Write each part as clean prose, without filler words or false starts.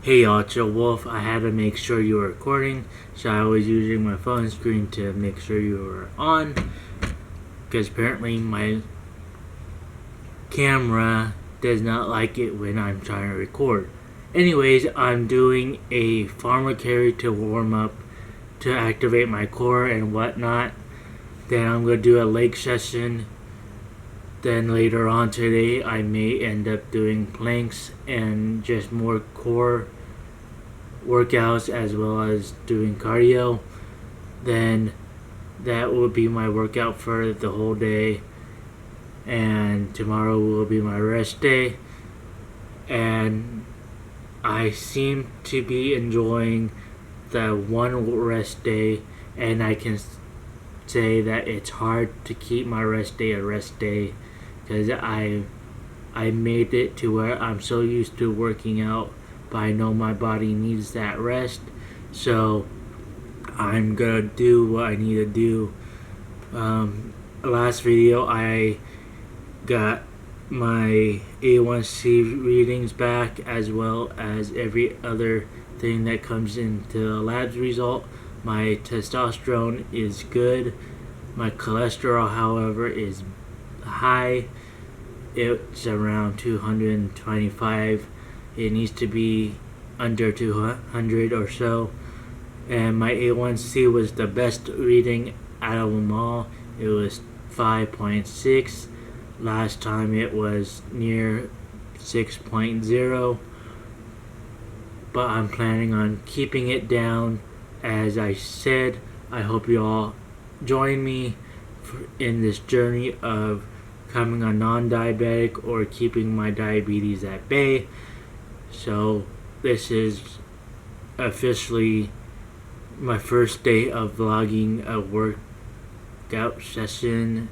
Hey y'all, it's Wolf. I had to make sure you were recording, so I was using my phone screen to make sure you were on, because apparently my camera does not like it when I'm trying to record. Anyways, I'm doing a farmer carry to warm up to activate my core and whatnot. Then I'm going to do a leg session. Then later on today I may end up doing planks and just more core workouts as well as doing cardio. Then that will be my workout for the whole day, and tomorrow will be my rest day. And I seem to be enjoying the one rest day, and I can say that it's hard to keep my rest day a rest day because I made it to where I'm so used to working out, but I know my body needs that rest, so I'm gonna do what I need to do. Last video I got my A1C readings back, as well as every other thing that comes into the labs result. My testosterone is good. My cholesterol, however, is high. It's around 225. It needs to be under 200 or so. And my A1C was the best reading out of them all. It was 5.6. Last time it was near 6.0. But I'm planning on keeping it down. As I said, I hope you all join me in this journey of becoming a non-diabetic or keeping my diabetes at bay. So this is officially my first day of vlogging a workout session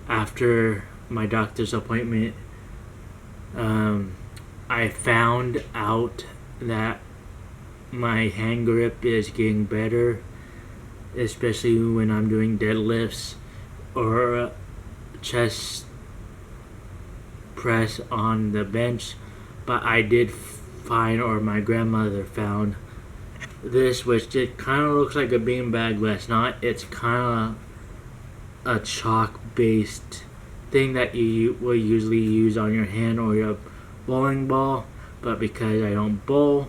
after my doctor's appointment. I found out that my hand grip is getting better, especially when I'm doing deadlifts or chest press on the bench. But I did find, or my grandmother found, this, which it kind of looks like a beanbag, but it's not. It's kind of a chalk based thing that you will usually use on your hand or your bowling ball, but because I don't bowl,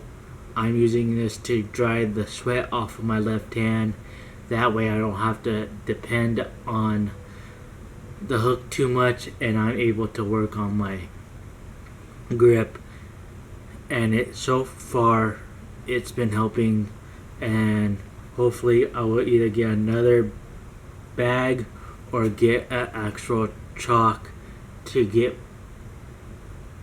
I'm using this to dry the sweat off of my left hand. That way I don't have to depend on the hook too much, and I'm able to work on my grip. And so far it's been helping, and hopefully I will either get another bag or get an actual chalk to get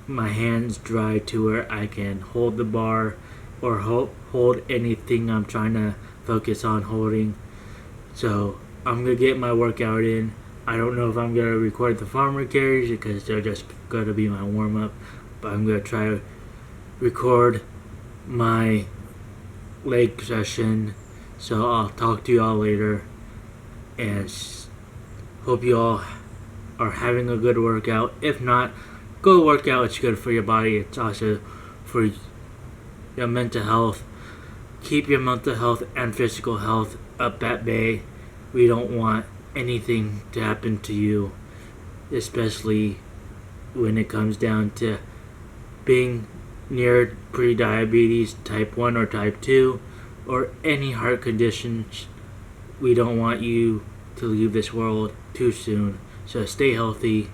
my hands dry to where I can hold the bar or hold anything I'm trying to focus on holding. So I'm gonna get my workout in. I don't know if I'm gonna record the farmer carries because they're just gonna be my warm-up, but I'm gonna try to record my leg session. So I'll talk to you all later, and hope you all are having a good workout. If not, go work out. It's good for your body. It's also for your mental health. Keep your mental health and physical health up at bay. We don't want anything to happen to you, especially when it comes down to being near pre-diabetes, type 1 or type 2, or any heart conditions. We don't want you to leave this world too soon. So stay healthy,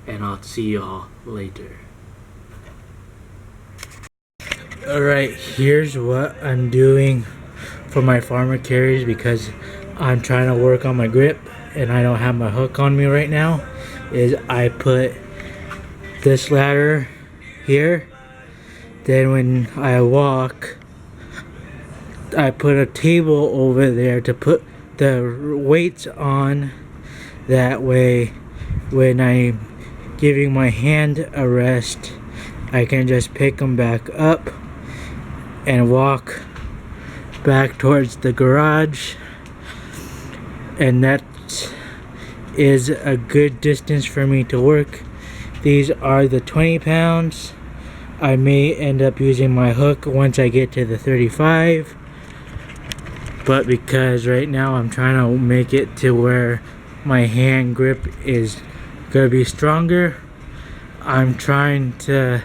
and I'll see y'all later. Alright, here's what I'm doing for my farmer carries because I'm trying to work on my grip and I don't have my hook on me right now. Is I put this ladder here, then when I walk I put a table over there to put the weights on. That way when I'm giving my hand a rest, I can just pick them back up and walk back towards the garage. And that is a good distance for me to work. These are the 20 pounds I may end up using my hook once I get to the 35, but because right now I'm trying to make it to where my hand grip is gonna be stronger, I'm trying to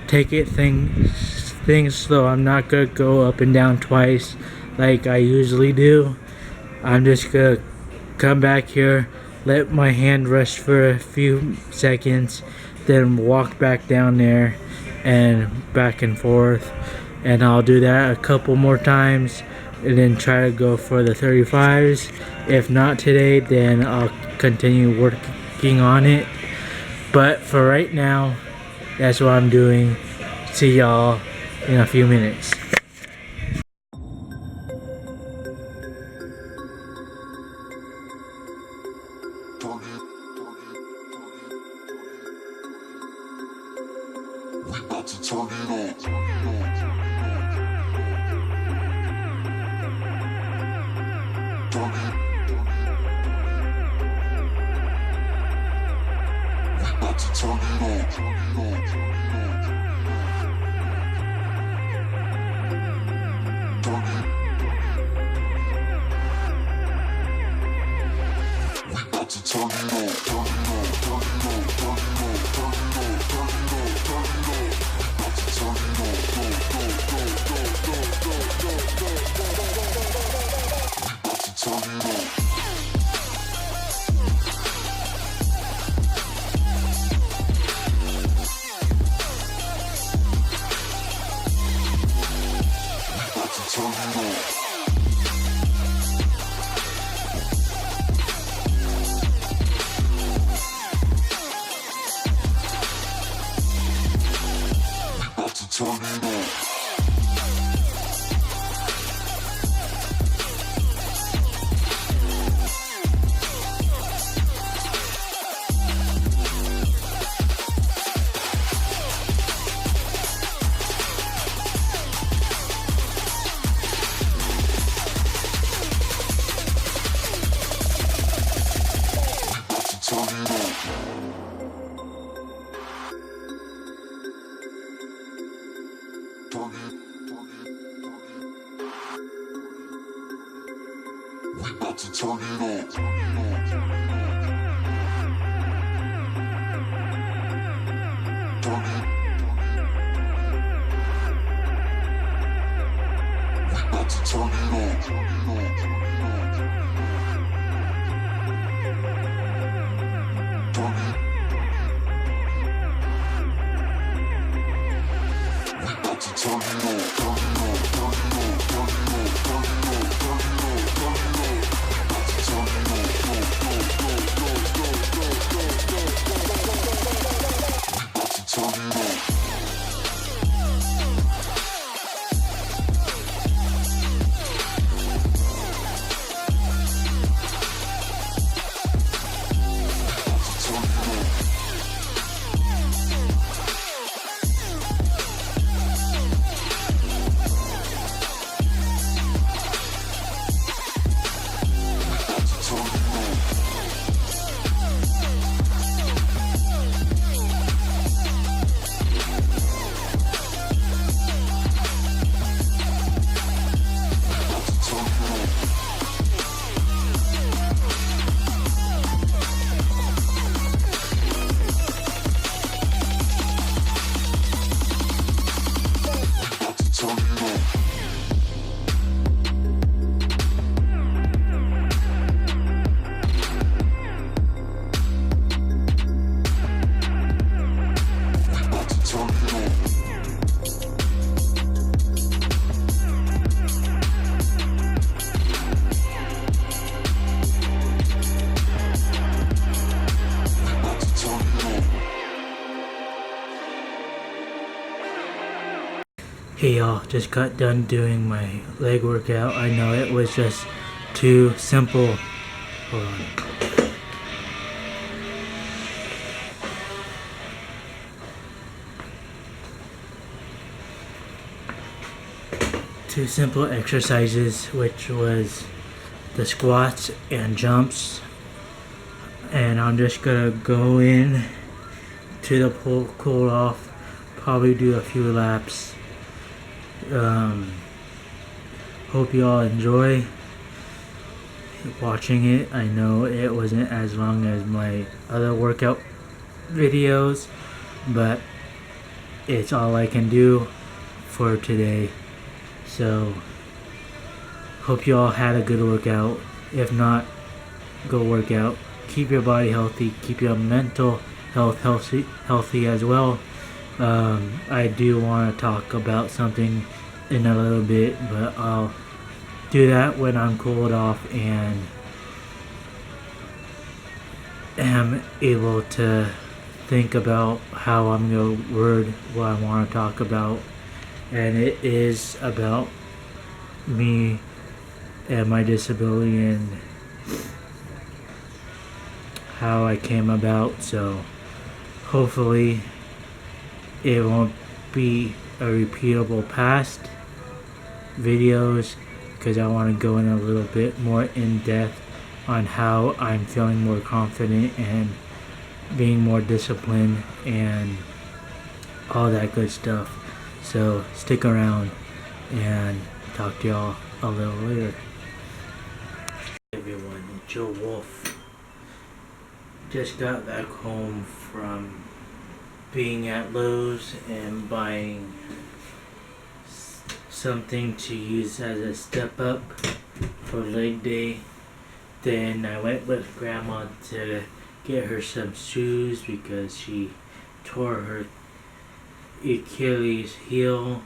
take it things slow. I'm not gonna go up and down twice like I usually do. I'm just gonna come back here, let my hand rest for a few seconds, then walk back down there and back and forth, and I'll do that a couple more times and then try to go for the 35s. If not today, then I'll continue working on it, but for right now, that's what I'm doing. See y'all in a few minutes. We about to turn it on. We about to turn it on. We about to turn it on. We about to turn it on. We about to turn it on. We about to turn it on. Hey y'all, just got done doing my leg workout. I know it was just too simple. Hold on. Two simple exercises, which was the squats and jumps. And I'm just gonna go in to the pull off probably do a few laps. Hope you all enjoy watching it. I know it wasn't as long as my other workout videos, but it's all I can do for today. So hope you all had a good workout. If not, go work out. Keep your body healthy. Keep your mental health healthy as well. I do want to talk about something in a little bit, but I'll do that when I'm cooled off and am able to think about how I'm going to word what I want to talk about. And it is about me and my disability and how I came about. So hopefully it won't be a repeatable past videos, because I want to go in a little bit more in depth on how I'm feeling more confident and being more disciplined and all that good stuff. So stick around and talk to y'all a little later. Hey everyone, it's Joe Wolf. Just got back home from being at Lowe's and buying something to use as a step up for leg day. Then I went with Grandma to get her some shoes because she tore her Achilles heel,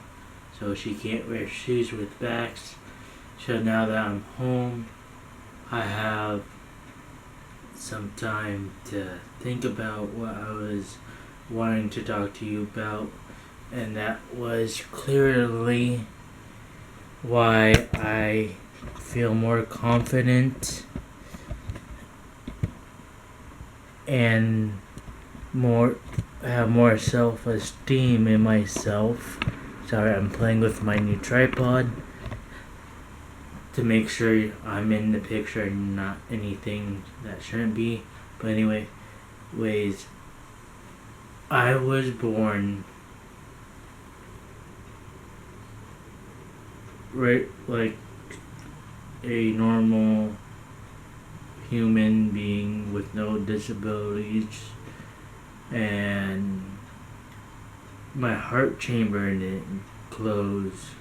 so she can't wear shoes with backs. So now that I'm home, I have some time to think about what I was wanting to talk to you about, and that was clearly why I feel more confident and have more self-esteem in myself. Sorry, I'm playing with my new tripod to make sure I'm in the picture and not anything that shouldn't be. But anyways, I was born right like a normal human being with no disabilities, and my heart chamber didn't close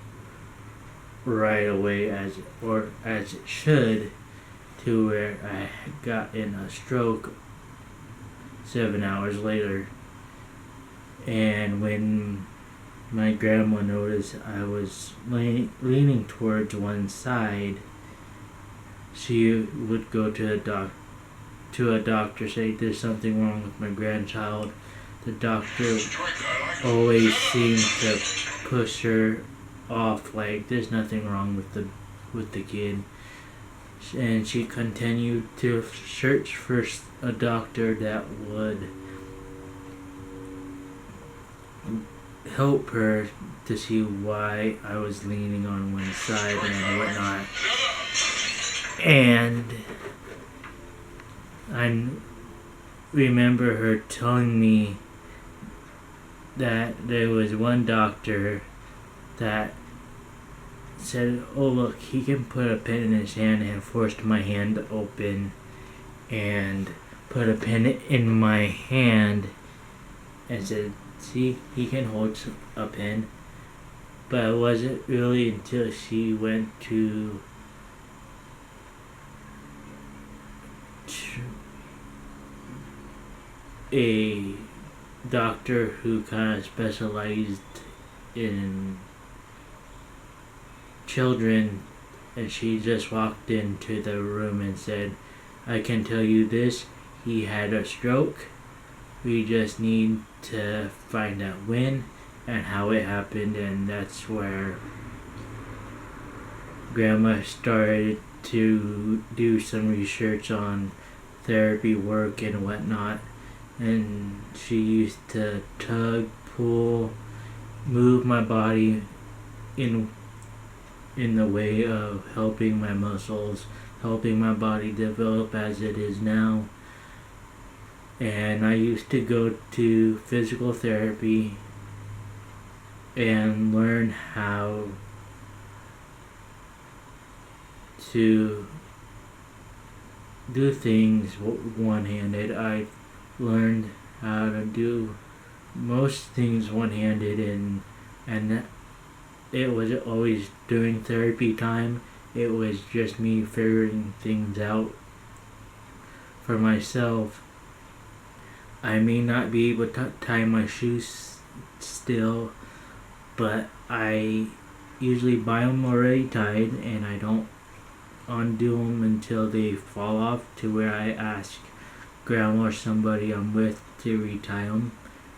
right away as it should, to where I got in a stroke 7 hours later. And when my grandma noticed I was leaning towards one side, she would go to a doctor, say there's something wrong with my grandchild. The doctor always seemed to push her off, like there's nothing wrong with the kid. And she continued to search for a doctor that would help her to see why I was leaning on one side and whatnot. And I remember her telling me that there was one doctor that said, oh look, he can put a pen in his hand, and forced my hand open and put a pen in my hand and said, see, he can hold a pen. But it wasn't really until she went to a doctor who kind of specialized in children, and she just walked into the room and said, I can tell you this, he had a stroke. We just need to find out when and how it happened. And that's where Grandma started to do some research on therapy work and whatnot. And she used to tug, pull, move my body in the way of helping my muscles, helping my body develop as it is now. And I used to go to physical therapy and learn how to do things one-handed. I learned how to do most things one-handed, and it was always during therapy time. It was just me figuring things out for myself. I may not be able to tie my shoes still, but I usually buy them already tied, and I don't undo them until they fall off, to where I ask grandma or somebody I'm with to retie them,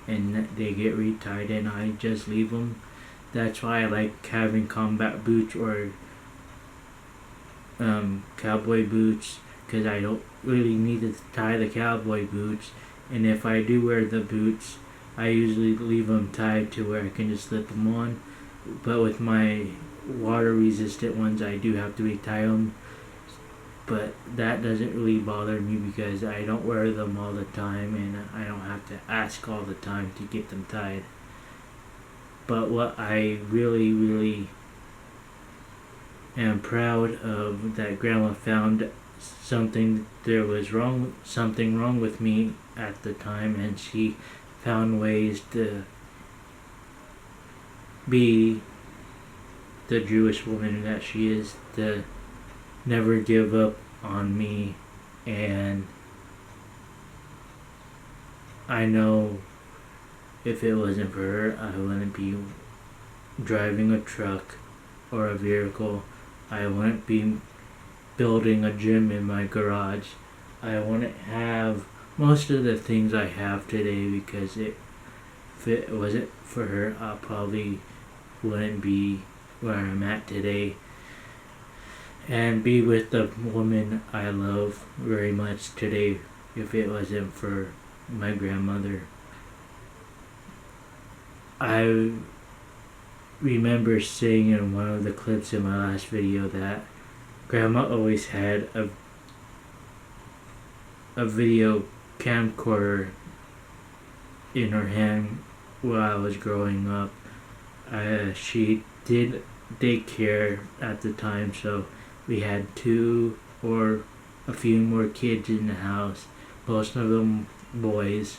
and they get retied, and I just leave them. That's why I like having combat boots or cowboy boots, because I don't really need to tie the cowboy boots, and if I do wear the boots, I usually leave them tied to where I can just slip them on. But with my water resistant ones, I do have to retie them, but that doesn't really bother me because I don't wear them all the time, and I don't have to ask all the time to get them tied. But what I really am proud of, that grandma found something wrong with me at the time, and she found ways to be the Jewish woman that she is, to never give up on me. And I know if it wasn't for her, I wouldn't be driving a truck or a vehicle. I wouldn't be building a gym in my garage. I wouldn't have most of the things I have today, because if it wasn't for her, I probably wouldn't be where I'm at today and be with the woman I love very much today, if it wasn't for my grandmother. I remember saying in one of the clips in my last video that grandma always had a video camcorder in her hand while I was growing up. She did daycare at the time, so we had 2 or a few more kids in the house, most of them boys,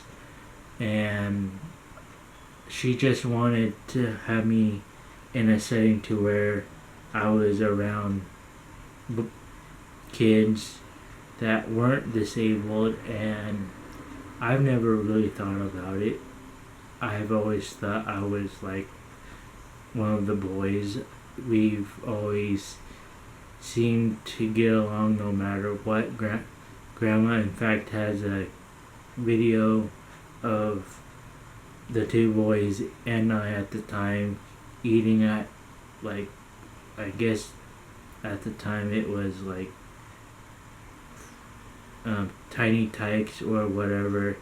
and she just wanted to have me in a setting to where I was around kids that weren't disabled, and I've never really thought about it. I've always thought I was like one of the boys. We've always seemed to get along no matter what. Grandma, in fact, has a video of the 2 boys and I at the time eating at, like, I guess at the time it was like Tiny Tykes or whatever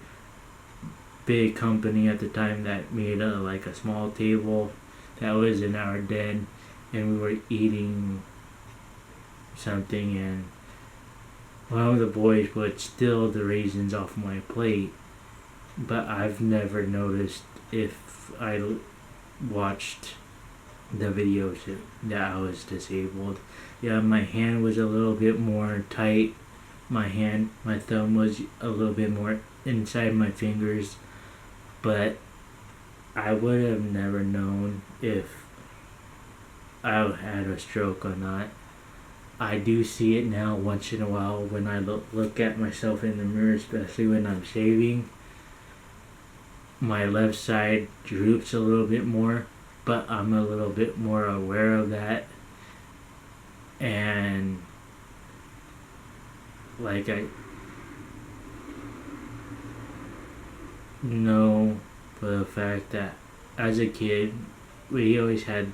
big company at the time that made like a small table that was in our den, and we were eating something, and one of the boys would steal the raisins off my plate, but I've never noticed if I watched the videos that I was disabled. Yeah, my hand was a little bit more tight. My thumb was a little bit more inside my fingers, but I would have never known if I had a stroke or not. I do see it now once in a while when I look at myself in the mirror, especially when I'm shaving. My left side droops a little bit more, but I'm a little bit more aware of that. And like, I know for the fact that as a kid, we always had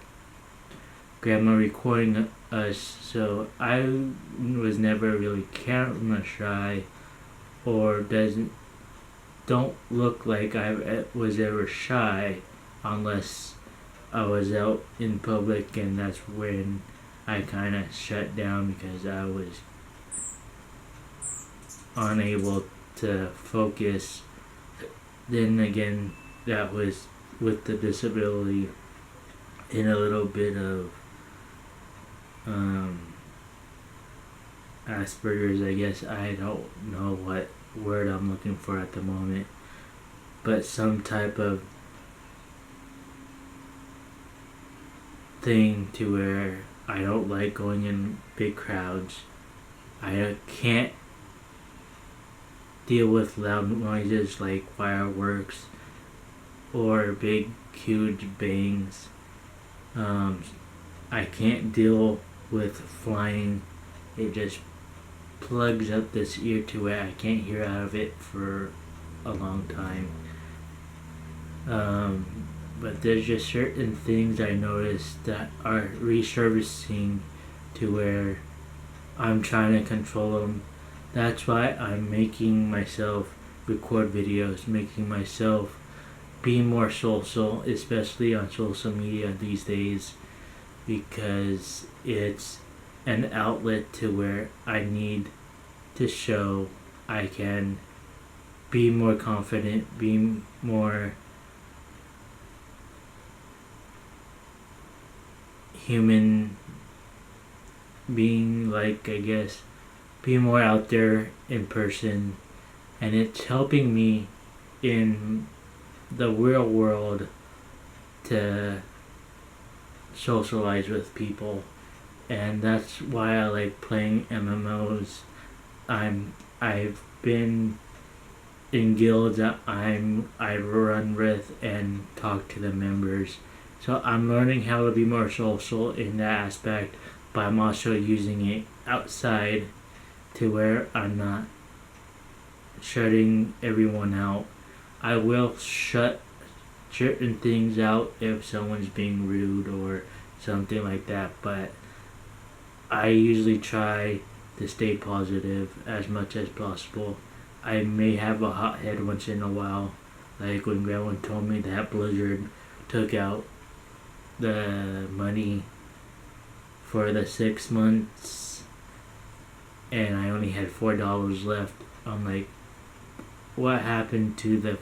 grandma recording us, so I was never really camera shy, or don't look like I was ever shy unless I was out in public, and that's when I kind of shut down because I was unable to focus. Then again, that was with the disability in a little bit of Asperger's, I guess. I don't know what word I'm looking for at the moment, but some type of thing to where I don't like going in big crowds. I can't deal with loud noises like fireworks or big huge bangs. I can't deal with flying. It just plugs up this ear to where I can't hear out of it for a long time. But there's just certain things I noticed that are resurfacing to where I'm trying to control them. That's why I'm making myself record videos, making myself be more social, especially on social media these days, because it's an outlet to where I need to show I can be more confident, be more human being, like, I guess, be more out there in person. And it's helping me in the real world to socialize with people, and that's why I like playing MMOs. I've been in guilds that I run with and talk to the members, so I'm learning how to be more social in that aspect, but I'm also using it outside to where I'm not shutting everyone out. I will shut certain things out if someone's being rude or something like that, but I usually try to stay positive as much as possible. I may have a hothead once in a while, like when Grandma told me that Blizzard took out the money for the 6 months and I only had $4 left. I'm like, what happened to the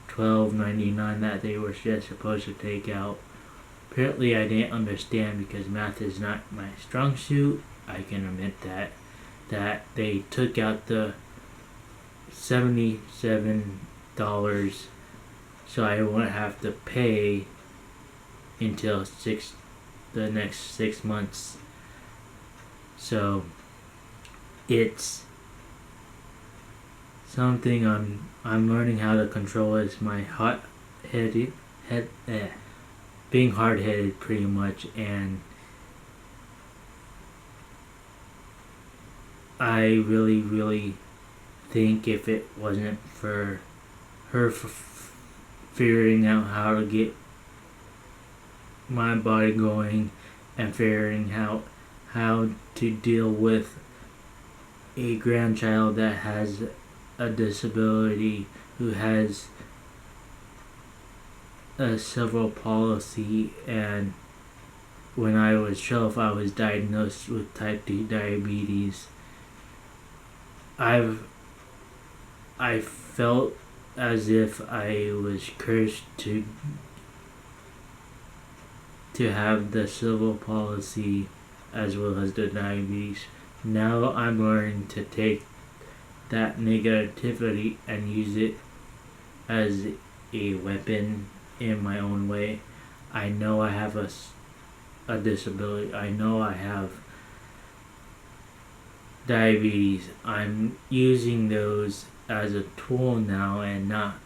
$12.99 that they were just supposed to take out? Apparently I didn't understand because math is not my strong suit. I can admit that they took out the $77 so I won't have to pay until the next 6 months. So it's something I'm learning how to control. Is my being hard-headed pretty much, and I really think if it wasn't for her figuring out how to get my body going and figuring out how to deal with a grandchild that has a disability, who has a cerebral palsy, and when I was 12 I was diagnosed with type 2 diabetes. I felt as if I was cursed to have the cerebral palsy as well as the diabetes. Now I'm learning to take that negativity and use it as a weapon in my own way. I know I have a disability. I know I have diabetes. I'm using those as a tool now and not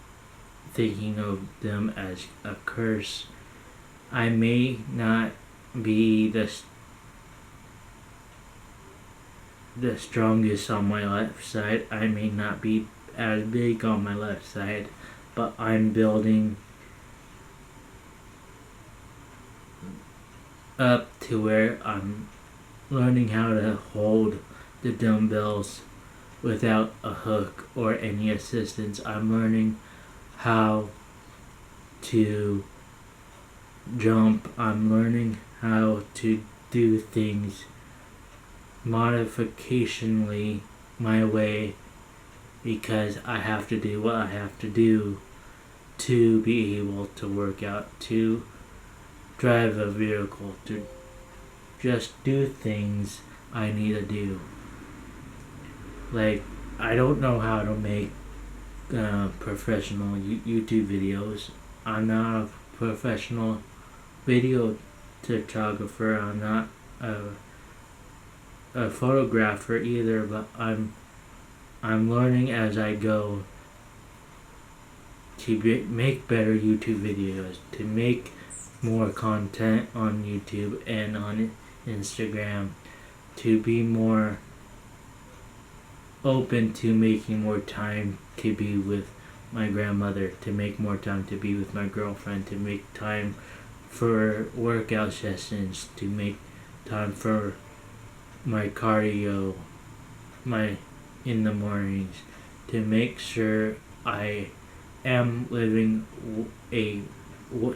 thinking of them as a curse. I may not be the strongest on my left side. I may not be as big on my left side, but I'm building up to where I'm learning how to hold the dumbbells without a hook or any assistance. I'm learning how to jump. I'm learning how to do things modificationally my way, because I have to do what I have to do to be able to work out, to drive a vehicle, to just do things I need to do. Like, I don't know how to make professional YouTube videos. I'm not a professional video photographer. I'm not a photographer either, but I'm learning as I go to make better YouTube videos, to make more content on YouTube and on Instagram, to be more open to making more time to be with my grandmother, to make more time to be with my girlfriend, to make time for workout sessions, to make time for my cardio in the mornings, to make sure I am living a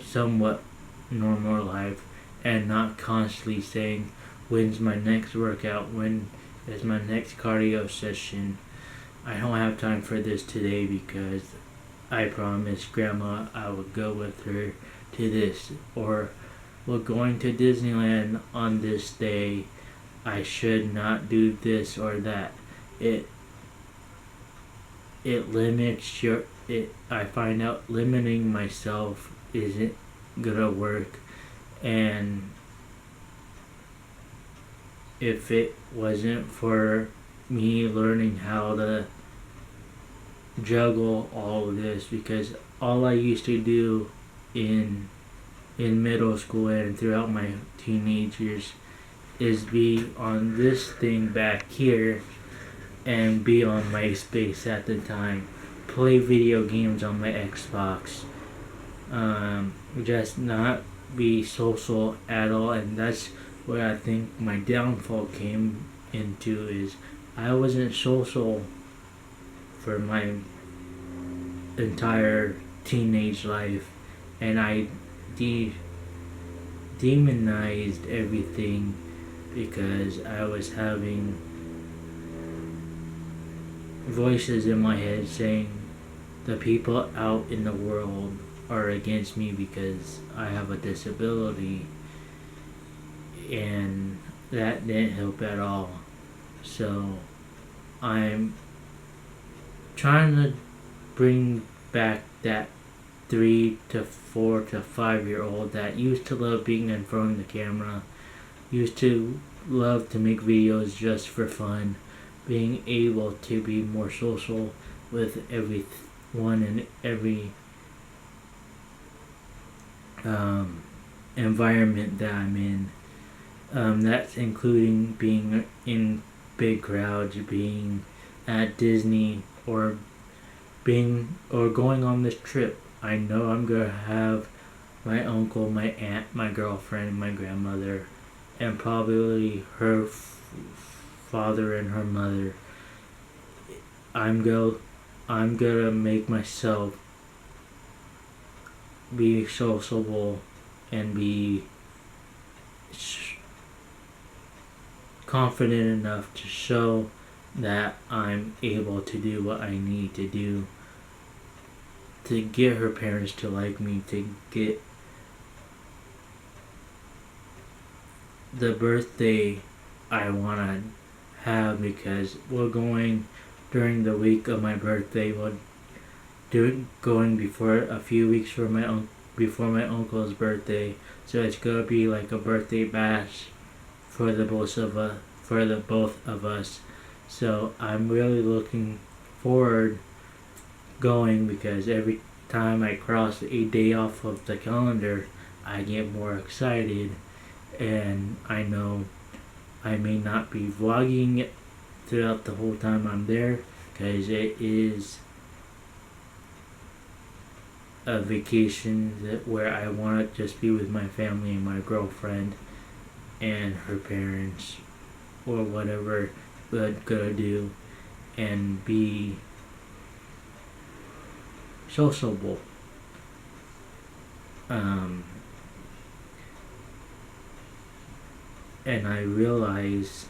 somewhat normal life and not constantly saying, when's my next workout, when is my next cardio session. I don't have time for this today because I promised Grandma I would go with her to this, or we're going to Disneyland on this day. I should not do this or that. It limits I find out limiting myself isn't gonna work, and if it wasn't for me learning how to juggle all of this, because all I used to do in middle school and throughout my teenage years is be on this thing back here and be on MySpace at the time, play video games on my Xbox, just not be social at all. And that's where I think my downfall came into, is I wasn't social for my entire teenage life, and I demonized everything because I was having voices in my head saying the people out in the world are against me because I have a disability, and that didn't help at all. So I'm trying to bring back that 3 to 4 to 5-year-old that used to love being in front of the camera, used to love to make videos just for fun, being able to be more social with everyone and every environment that I'm in. That's including being in big crowds, being at Disney, or going on this trip. I know I'm gonna have my uncle, my aunt, my girlfriend, my grandmother, and probably her father and her mother. I'm gonna make myself be sociable and be confident enough to show that I'm able to do what I need to do to get her parents to like me, to get the birthday I want to have, because we're going during the week of my birthday. We're going before a few weeks for before my uncle's birthday, so it's gonna be like a birthday bash for the both of us. So I'm really looking forward going, because every time I cross a day off of the calendar, I get more excited, and I know I may not be vlogging it throughout the whole time I'm there, because it is a vacation where I want to just be with my family and my girlfriend and her parents, or whatever we're gonna do, and be sociable. And I realize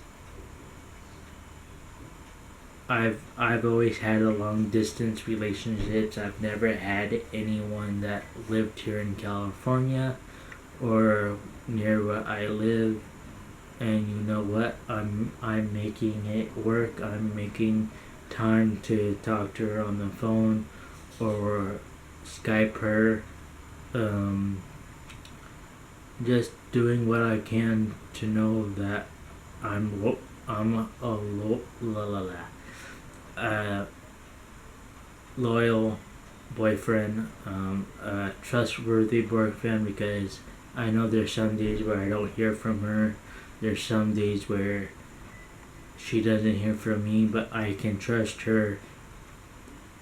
I've always had a long distance relationships. I've never had anyone that lived here in California or near where I live. And you know what? I'm making it work. I'm making time to talk to her on the phone or Skype her. Um, just doing what I can to know that I'm a loyal boyfriend, a trustworthy boyfriend, because I know there's some days where I don't hear from her. There's some days where she doesn't hear from me, but I can trust her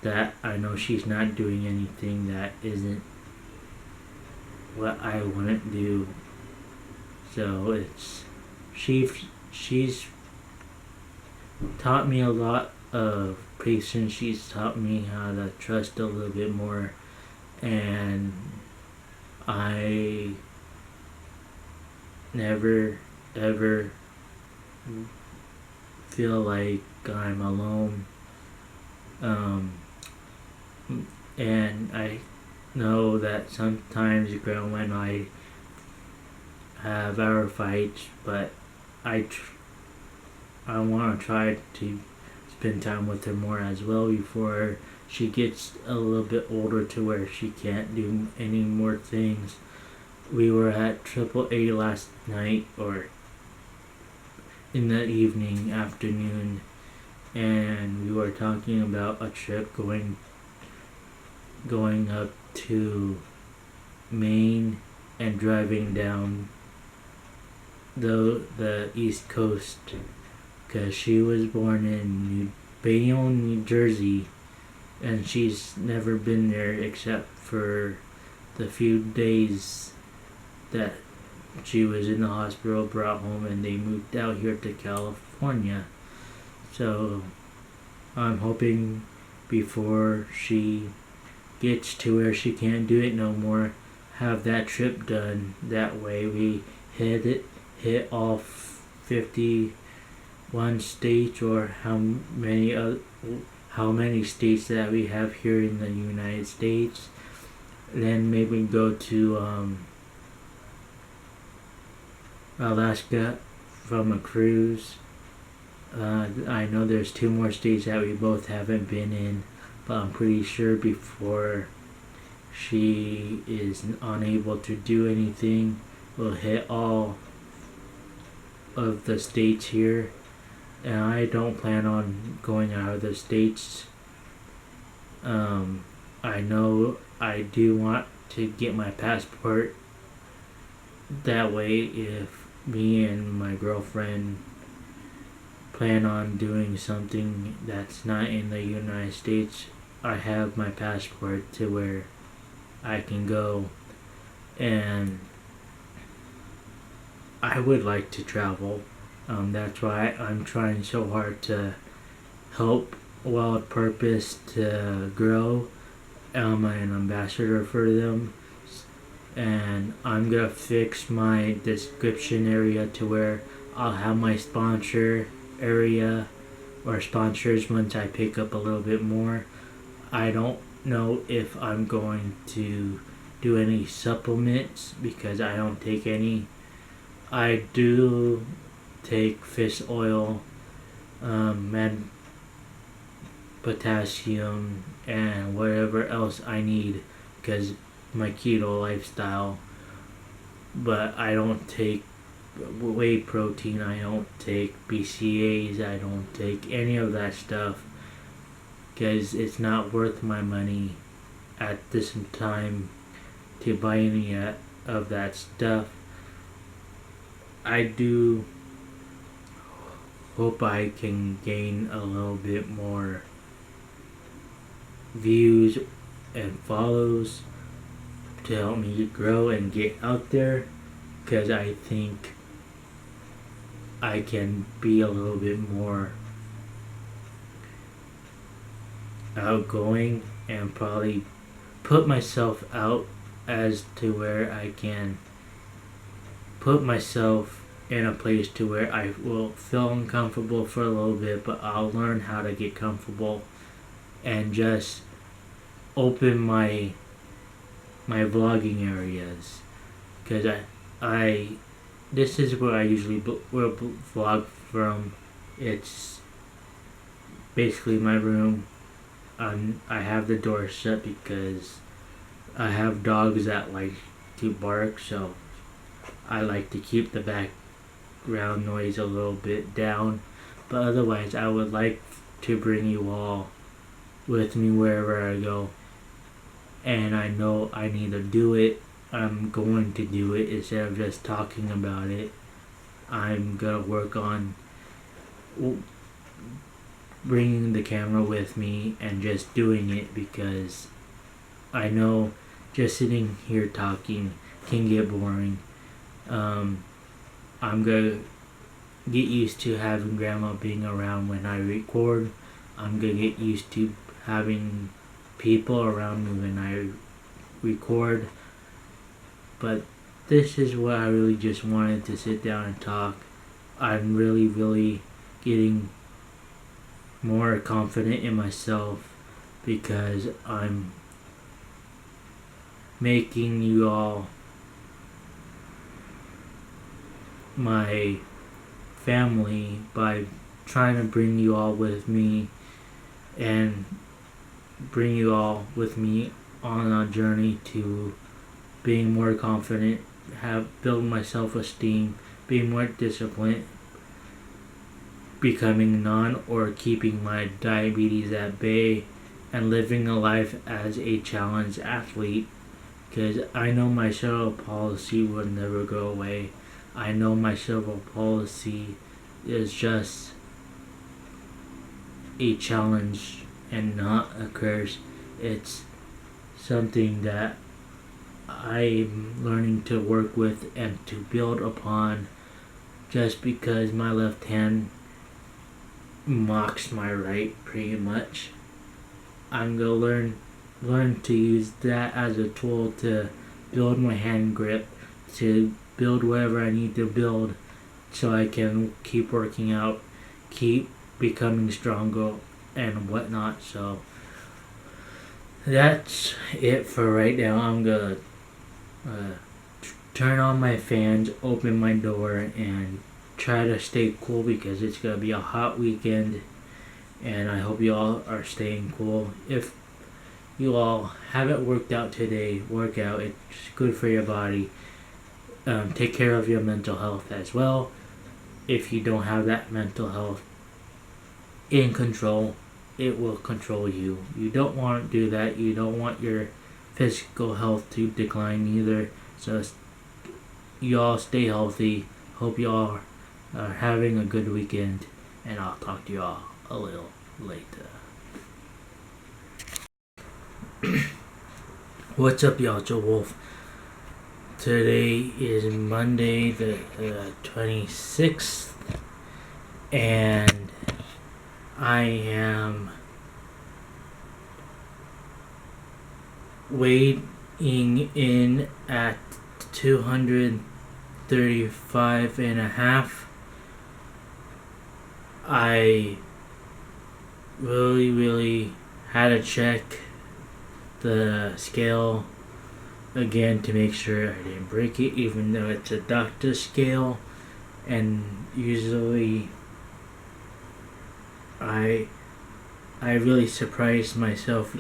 that I know she's not doing anything that isn't what I wouldn't do. So she's taught me a lot of patience. She's taught me how to trust a little bit more, and I never ever feel like I'm alone. And I know that sometimes Grandma and I have our fights, but I want to try to spend time with her more as well before she gets a little bit older to where she can't do any more things. We were at AAA last night, or in the afternoon, and we were talking about a trip going up to Maine and driving down the East Coast, because she was born in Bayonne, New Jersey, and she's never been there except for the few days that she was in the hospital, brought home, and they moved out here to California. So I'm hoping before she gets to where she can't do it no more, have that trip done. That way we hit all 51 states, or how many states that we have here in the United States. Then maybe go to Alaska from a cruise. I know there's 2 more states that we both haven't been in, but I'm pretty sure before she is unable to do anything, we'll hit all of the states here. And I don't plan on going out of the states. I know I do want to get my passport. That way, if me and my girlfriend plan on doing something that's not in the United States, I have my passport to where I can go. And I would like to travel. That's why I'm trying so hard to help Wild Purpose to grow. I'm an ambassador for them, and I'm gonna fix my description area to where I'll have my sponsor area or sponsors once I pick up a little bit more. I don't know if I'm going to do any supplements because I don't take any. I do take fish oil, and potassium, and whatever else I need because my keto lifestyle. But I don't take whey protein, I don't take BCAAs, I don't take any of that stuff because it's not worth my money at this time to buy any of that stuff. I do hope I can gain a little bit more views and follows to help me grow and get out there, because I think I can be a little bit more outgoing and probably put myself out as to where I can put myself in a place to where I will feel uncomfortable for a little bit, but I'll learn how to get comfortable and just open my vlogging areas. because I this is where I usually will vlog from. It's basically my room. I have the door shut because I have dogs that like to bark, so I like to keep the background noise a little bit down. But otherwise, I would like to bring you all with me wherever I go. And I know I need to do it. I'm going to do it instead of just talking about it. I'm gonna work on bringing the camera with me and just doing it, because I know just sitting here talking can get boring. I'm gonna get used to having grandma being around when I record. I'm gonna get used to having people around me when I record. But this is what I really just wanted to sit down and talk. I'm really getting more confident in myself because I'm making you all my family by trying to bring you all with me and bring you all with me on a journey to being more confident, build my self-esteem, being more disciplined, becoming none or keeping my diabetes at bay, and living a life as a challenged athlete, because I know my cerebral palsy will never go away. I know my cerebral palsy is just a challenge and not a curse. It's something that I'm learning to work with and to build upon, just because my left hand mocks my right pretty much. I'm gonna learn to use that as a tool to build my hand grip, to build whatever I need to build so I can keep working out, keep becoming stronger and whatnot. So that's it for right now. I'm gonna turn on my fans, open my door, and try to stay cool because it's gonna be a hot weekend, and I hope you all are staying cool. If you all haven't worked out today, work out. It's good for your body. Take care of your mental health as well. If you don't have that mental health in control, it will control you. You don't want to do that. You don't want your physical health to decline either. So you all stay healthy. Hope you all are having a good weekend, and I'll talk to you all a little later. What's up, y'all? Joe Wolf. Today is Monday the 26th, and I am weighing in at 235 and a half. I really had to check the scale again to make sure I didn't break it, even though it's a doctor's scale, and usually I really surprised myself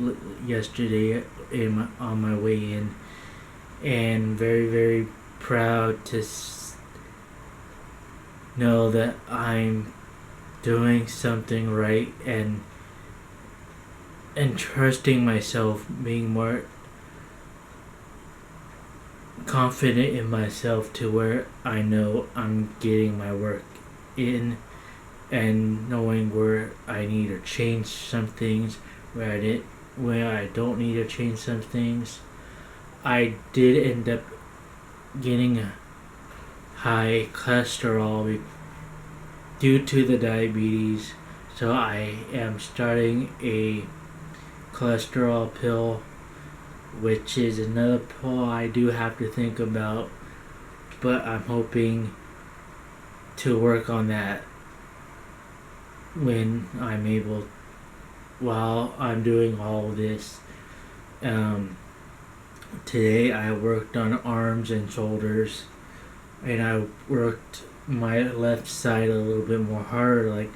yesterday on my way in, and very proud to know that I'm doing something right, and trusting myself, being more confident in myself to where I know I'm getting my work in, and knowing where I need to change some things, where I don't need to change some things. I did end up getting high cholesterol due to the diabetes, so I am starting a cholesterol pill, which is another pill I do have to think about, but I'm hoping to work on that when I'm able, while I'm doing all of this. today I worked on arms and shoulders, and I worked my left side a little bit more hard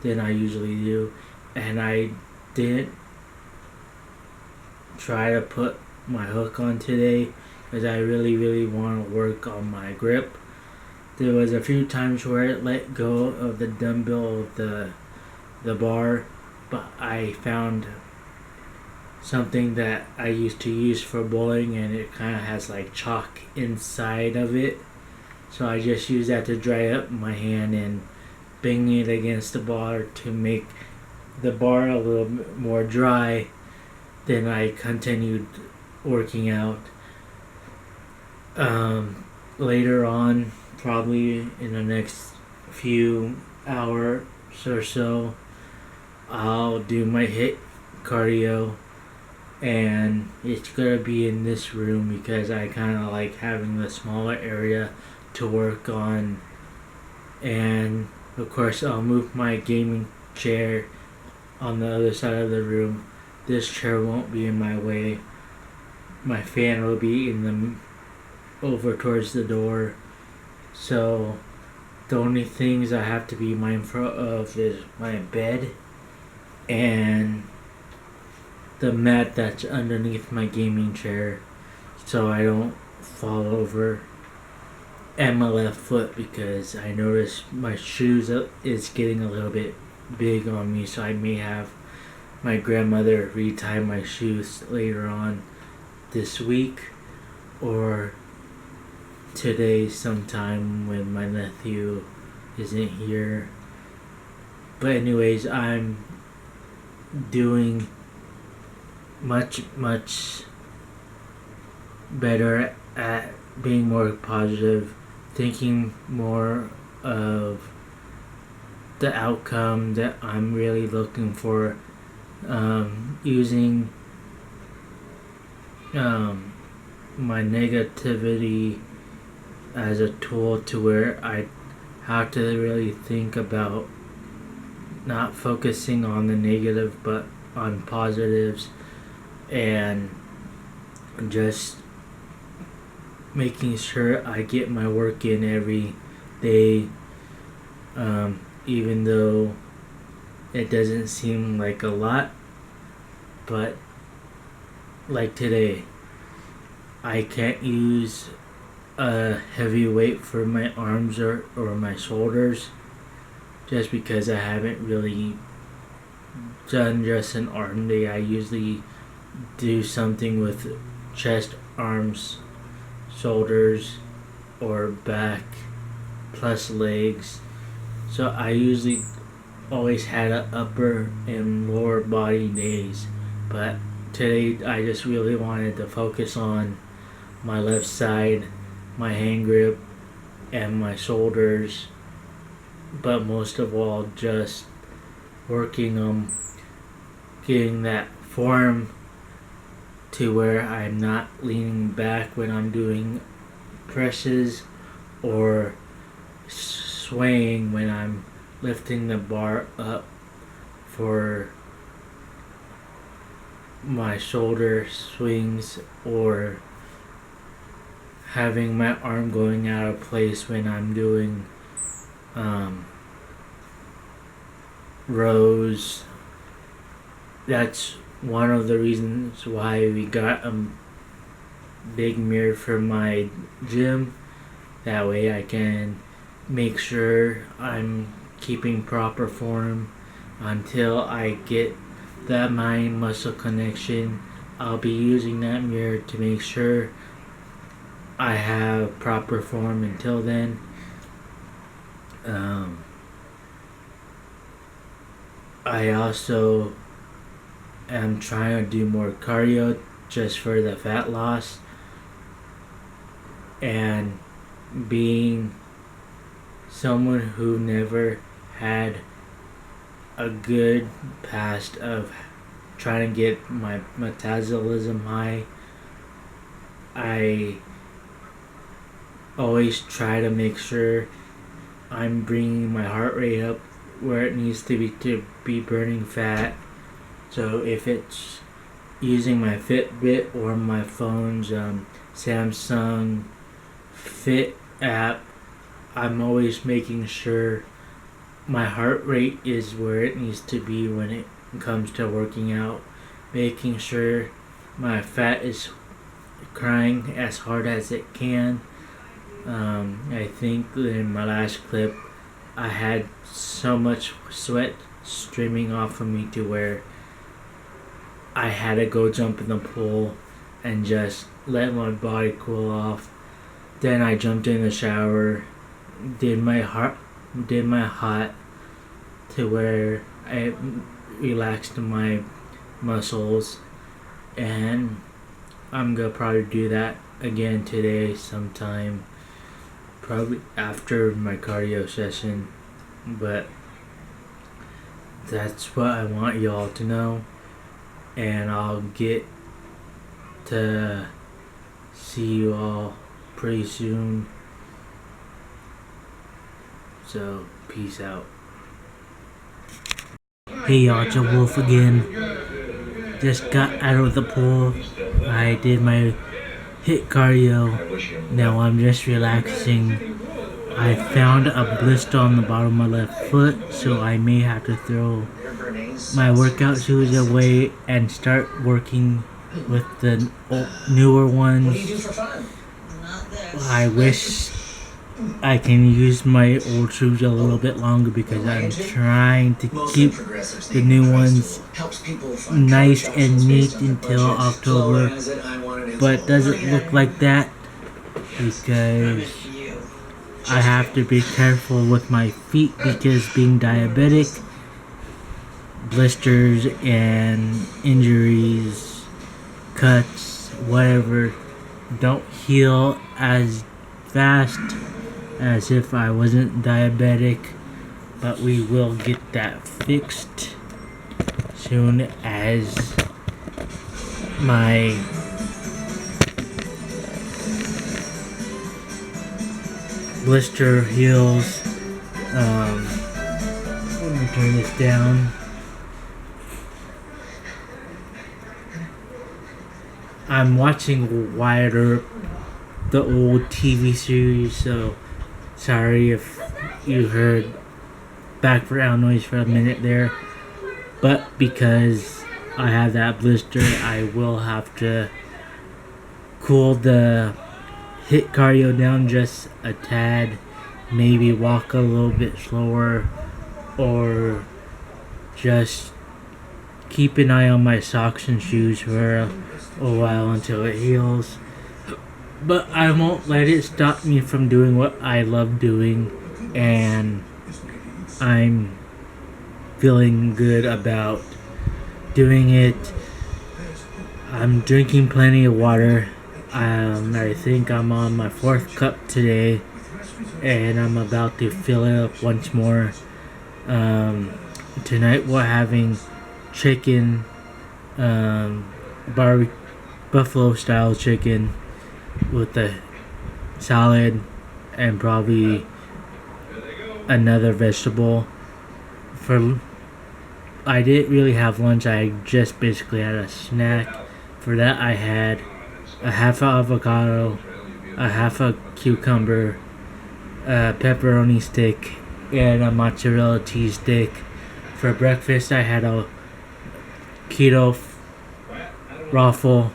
than I usually do, and I didn't try to put my hook on today because I really want to work on my grip. There was a few times where it let go of the dumbbell of the bar, but I found something that I used to use for bowling, and it kind of has like chalk inside of it. So I just use that to dry up my hand and bang it against the bar to make the bar a little bit more dry. Then I continued working out. Later on, probably in the next few hours or so, I'll do my HIIT cardio, and it's gonna be in this room because I kind of like having the smaller area to work on. And of course I'll move my gaming chair on the other side of the room. This chair won't be in my way. My fan will be in the over towards the door. So the only things I have to be mindful of is my bed and the mat that's underneath my gaming chair, so I don't fall over, and my left foot because I noticed my shoes is getting a little bit big on me, so I may have my grandmother retie my shoes later on this week or today sometime when my nephew isn't here. But anyways, I'm doing much better at being more positive, thinking more of the outcome that I'm really looking for, using my negativity as a tool to where I have to really think about not focusing on the negative but on positives, and just making sure I get my work in every day, even though it doesn't seem like a lot. But like today, I can't use a heavy weight for my arms or my shoulders just because I haven't really done just an arm day. I usually do something with chest, arms, shoulders, or back plus legs. So I usually always had an upper and lower body days, but today I just really wanted to focus on my left side, my hand grip, and my shoulders, but most of all just working on getting that form to where I'm not leaning back when I'm doing presses or swaying when I'm lifting the bar up for my shoulder swings, or having my arm going out of place when I'm doing rows. That's one of the reasons why we got a big mirror for my gym. That way I can make sure I'm keeping proper form until I get that mind muscle connection. I'll be using that mirror to make sure I have proper form until then. I also am trying to do more cardio just for the fat loss, and being someone who never had a good past of trying to get my metabolism high, I always try to make sure I'm bringing my heart rate up where it needs to be burning fat. So if it's using my Fitbit or my phone's Samsung Fit app, I'm always making sure my heart rate is where it needs to be when it comes to working out, making sure my fat is crying as hard as it can. I think in my last clip I had so much sweat streaming off of me to where I had to go jump in the pool and just let my body cool off. Then I jumped in the shower, did my hot to where I relaxed my muscles, and I'm gonna probably do that again today sometime, probably after my cardio session. But that's what I want y'all to know, and I'll get to see you all pretty soon. So peace out. Hey y'all, it's Wolf again. Just got out of the pool. I did my HIIT cardio. Now I'm just relaxing. I found a blister on the bottom of my left foot, so I may have to throw my workout shoes away and start working with the newer ones. I wish I can use my old shoes a little bit longer because I'm trying to keep the new ones nice and neat until October, but it doesn't look like that because I have to be careful with my feet because being diabetic, blisters and injuries, cuts, whatever, don't heal as fast as if I wasn't diabetic, but we will get that fixed soon as my blister heals. Let me turn this down. I'm watching Wyatt, the old TV series, so sorry if you heard background noise for a minute there, but because I have that blister, I will have to cool the HIIT cardio down just a tad, maybe walk a little bit slower, or just keep an eye on my socks and shoes for a while until it heals. But I won't let it stop me from doing what I love doing, and I'm feeling good about doing it. I'm drinking plenty of water. I think I'm on my 4th cup today, and I'm about to fill it up once more. Tonight we're having chicken, buffalo style chicken with a salad and probably another vegetable. I didn't really have lunch, I just basically had a snack. For that I had a half a avocado, a half a cucumber, a pepperoni stick, and a mozzarella cheese stick. For breakfast I had a keto waffle,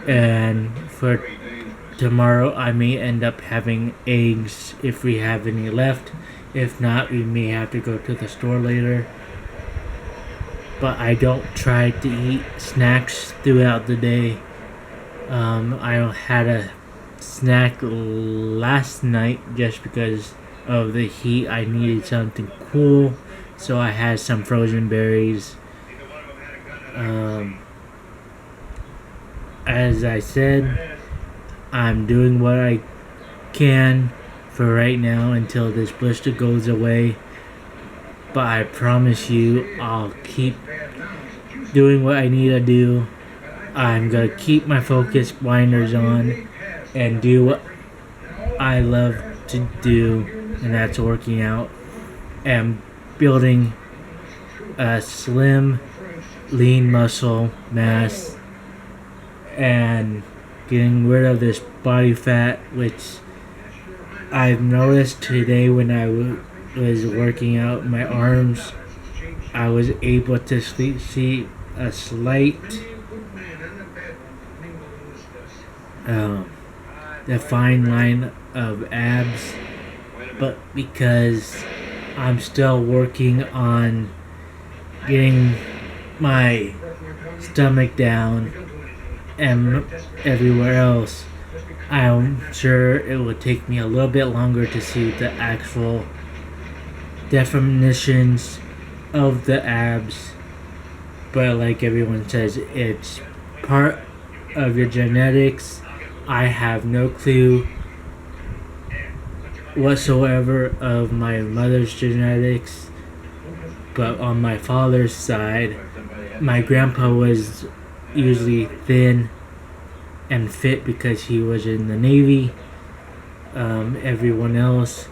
and for tomorrow I may end up having eggs if we have any left. If not, we may have to go to the store later. But I don't try to eat snacks throughout the day. I had a snack last night just because of the heat. I needed something cool, so I had some frozen berries. As I said, I'm doing what I can for right now until this blister goes away, but I promise you I'll keep doing what I need to do. I'm gonna keep my focus blinders on and do what I love to do, and that's working out and building a slim, lean muscle mass and getting rid of this body fat, which I've noticed today when I was working out my arms. I was able to see a slight defined line of abs, but because I'm still working on getting my stomach down and everywhere else, I'm sure it would take me a little bit longer to see the actual definitions of the abs. But like everyone says, it's part of your genetics. I have no clue whatsoever of my mother's genetics, but on my father's side, my grandpa was usually thin and fit because he was in the Navy. Everyone else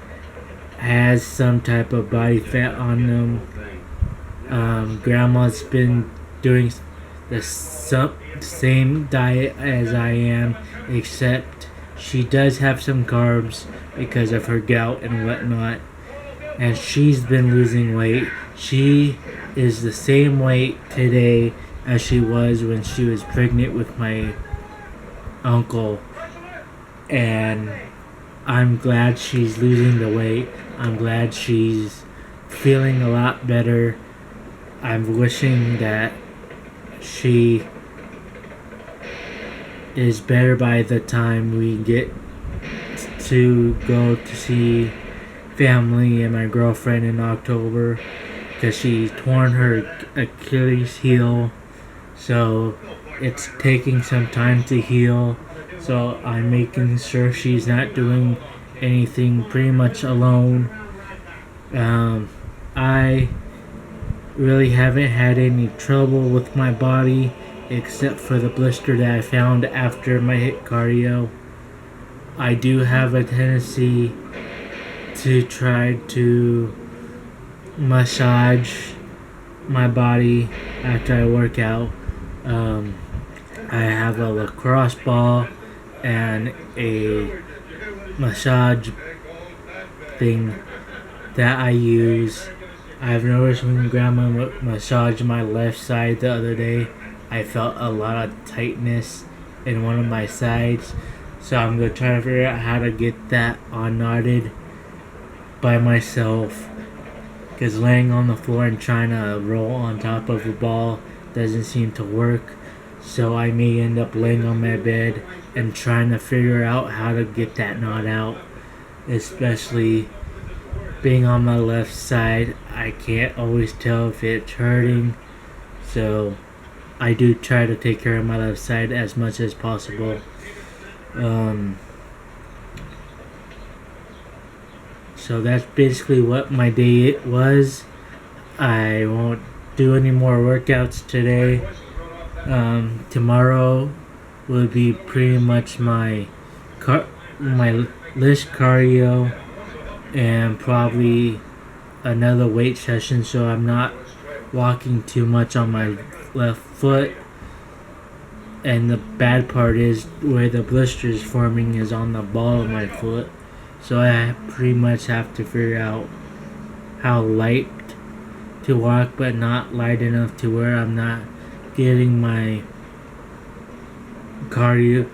has some type of body fat on them. Grandma's been doing the same diet as I am, except she does have some carbs because of her gout and whatnot, and she's been losing weight. She is the same weight today as she was when she was pregnant with my uncle, and I'm glad she's losing the weight. I'm glad she's feeling a lot better. I'm wishing that she is better by the time we get to go to see family and my girlfriend in October, because she's torn her Achilles heel, so it's taking some time to heal. So I'm making sure she's not doing anything pretty much alone. I really haven't had any trouble with my body except for the blister that I found after my HIIT cardio. I do have a tendency to try to massage my body after I work out. I have a lacrosse ball and a massage thing that I use. I've noticed when Grandma massaged my left side the other day, I felt a lot of tightness in one of my sides. So I'm going to try to figure out how to get that unknotted by myself, because laying on the floor and trying to roll on top of a ball doesn't seem to work. So I may end up laying on my bed and trying to figure out how to get that knot out, especially being on my left side. I can't always tell if it's hurting, so I do try to take care of my left side as much as possible. So that's basically what my day was. I won't do any more workouts today. Tomorrow will be pretty much my list cardio and probably another weight session, so I'm not walking too much on my left foot. And the bad part is where the blister is forming is on the ball of my foot, so I pretty much have to figure out how light to walk, but not light enough to where I'm not getting my cardio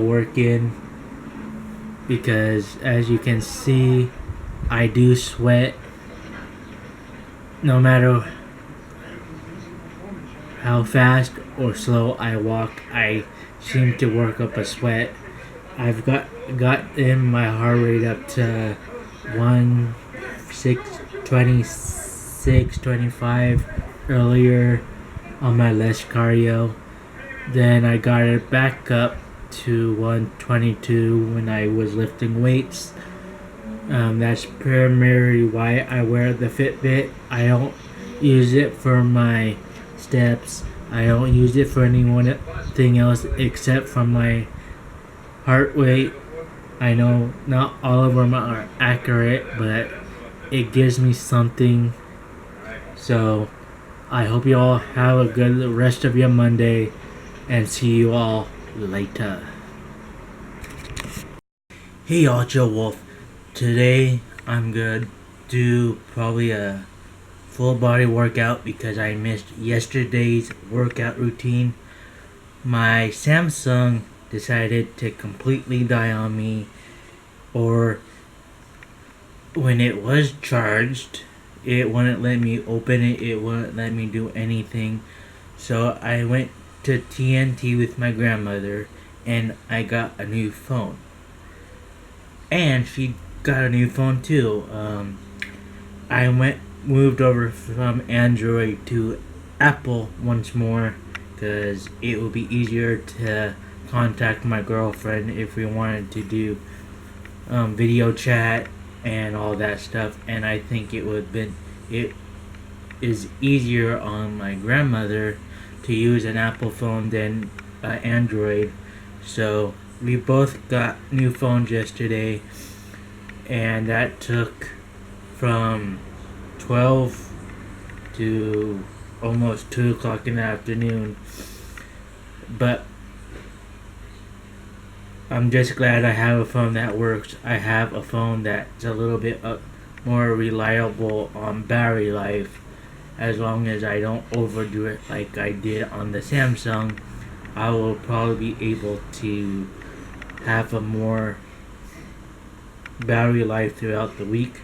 work in, because as you can see, I do sweat no matter how fast or slow I walk. I seem to work up a sweat. I've got in my heart rate up to 1:26:25 earlier on my less cardio. Then I got it back up to 1:22 when I was lifting weights. That's primarily why I wear the Fitbit. I don't use it for my steps. I don't use it for anything else except for my heart rate. I know not all of them are accurate, but it gives me something. So I hope you all have a good rest of your Monday, and see you all later. Hey y'all, Joe Wolf. Today I'm gonna do probably a full body workout because I missed yesterday's workout routine. My Samsung decided to completely die on me, or when it was charged, it wouldn't let me open it, it wouldn't let me do anything. So I went to TNT with my grandmother and I got a new phone. And she got a new phone too. I moved over from Android to Apple once more because it would be easier to contact my girlfriend if we wanted to do video chat and all that stuff. And I think it is easier on my grandmother to use an Apple phone than Android. So we both got new phones yesterday, and that took from 12 to almost 2 o'clock in the afternoon. But I'm just glad I have a phone that works. I have a phone that's a little bit more reliable on battery life. As long as I don't overdo it like I did on the Samsung, I will probably be able to have a more battery life throughout the week.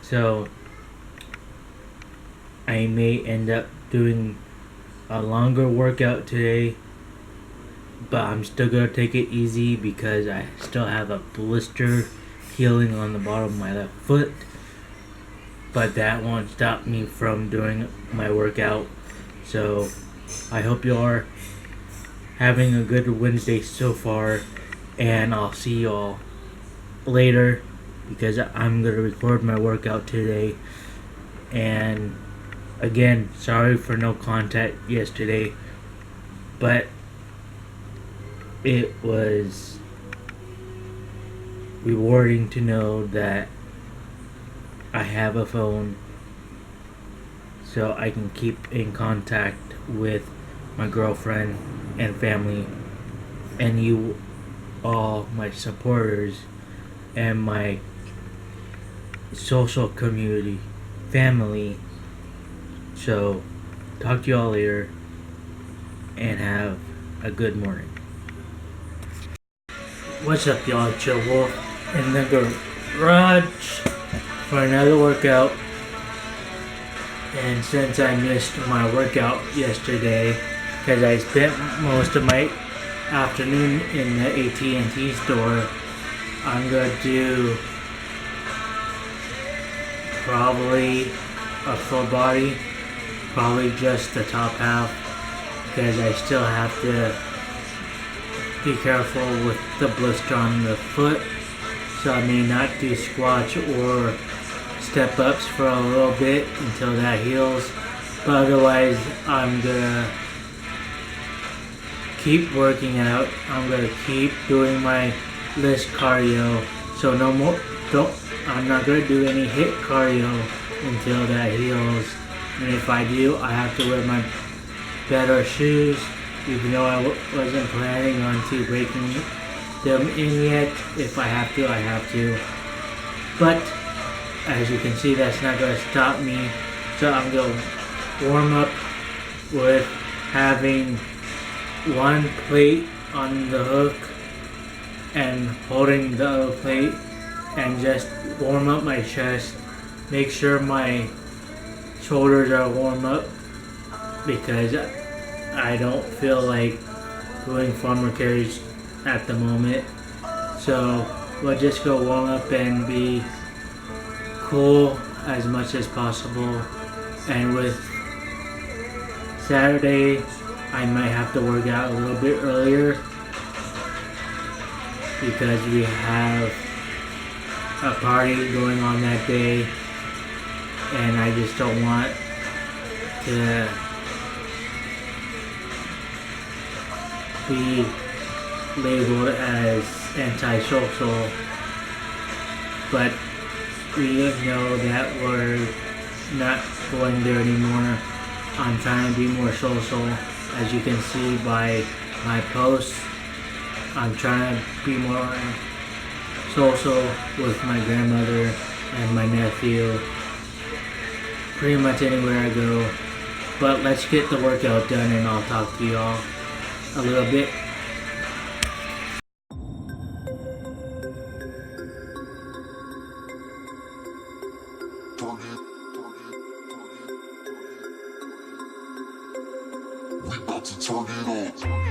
So I may end up doing a longer workout today, but I'm still gonna take it easy because I still have a blister healing on the bottom of my left foot. But that won't stop me from doing my workout. So I hope you are having a good Wednesday so far, and I'll see y'all later because I'm gonna record my workout today. And again, sorry for no contact yesterday, but it was rewarding to know that I have a phone so I can keep in contact with my girlfriend and family, and you all, my supporters and my social community family. So talk to y'all later and have a good morning. What's up, y'all? Joe Wolf in the garage for another workout. And since I missed my workout yesterday because I spent most of my afternoon in the AT&T store, I'm gonna do probably a full body, probably just the top half, because I still have to be careful with the blister on the foot. So I may not do squats or step ups for a little bit until that heals, but otherwise I'm gonna keep working out. I'm gonna keep doing my list cardio, so I'm not gonna do any hit cardio until that heals. And if I do, I have to wear my better shoes, even though I wasn't planning on breaking them in yet. If I have to, I have to. But as you can see, that's not going to stop me. So I'm going to warm up with having one plate on the hook and holding the other plate, and just warm up my chest. Make sure my shoulders are warm up because I don't feel like doing farmer carries at the moment. So we'll just go warm up and be cool as much as possible. And with Saturday, I might have to work out a little bit earlier because we have a party going on that day, and I just don't want to be labeled as antisocial, but we know that we're not going there anymore. I'm trying to be more social. As you can see by my posts, I'm trying to be more social with my grandmother and my nephew. Pretty much anywhere I go. But let's get the workout done and I'll talk to y'all a little bit. We about to turn it on.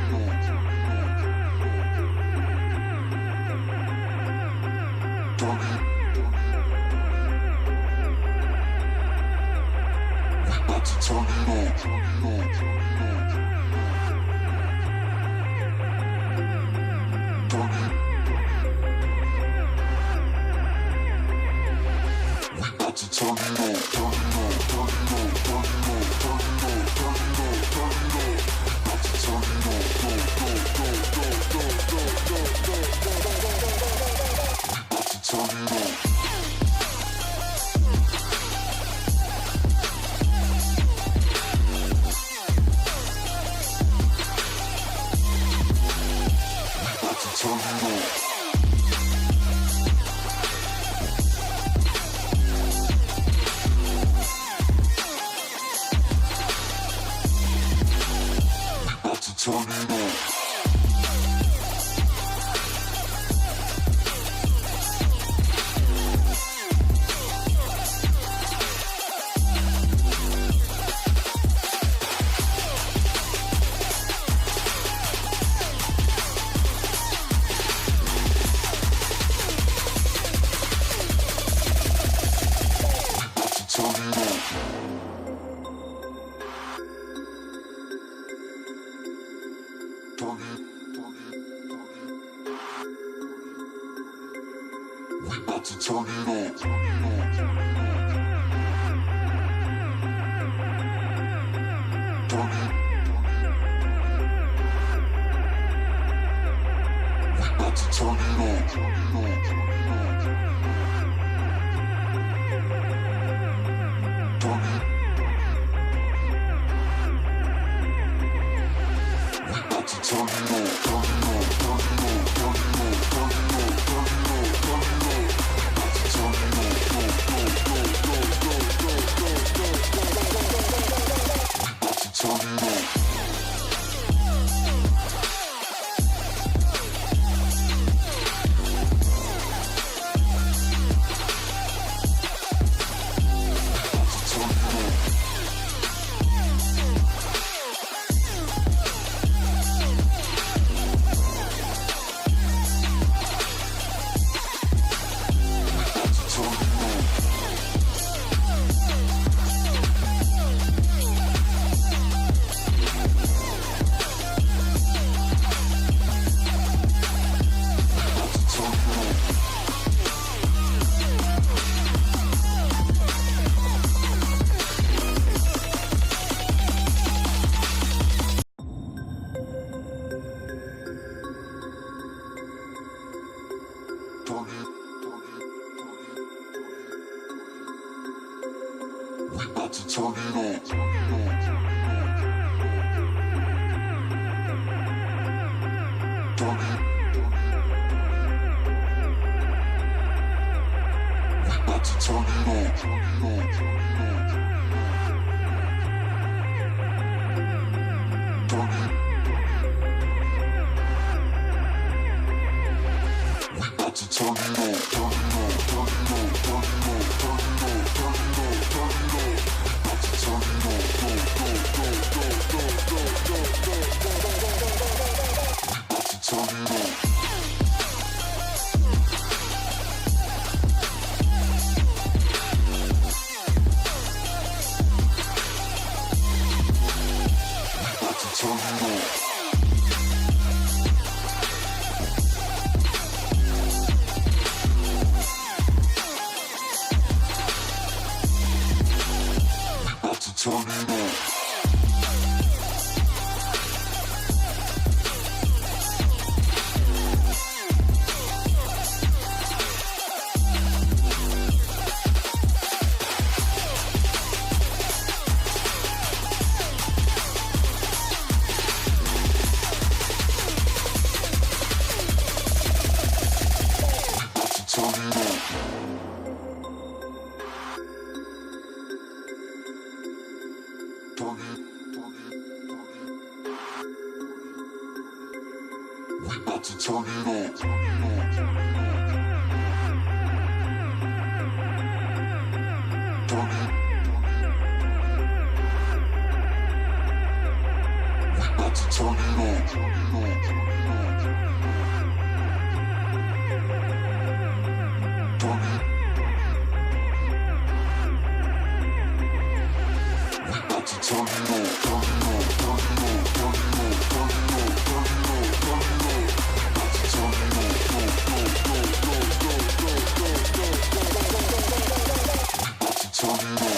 to turn it on. Turn it. We about to turn it on. Turn it. We about to turn it on. Turn it on. Turn it on. Turn it on. Turn it on. Turn it on. Turn it on. We about to turn it on. Go, go, go, go, go, go, go, go, go. We about to turn it on.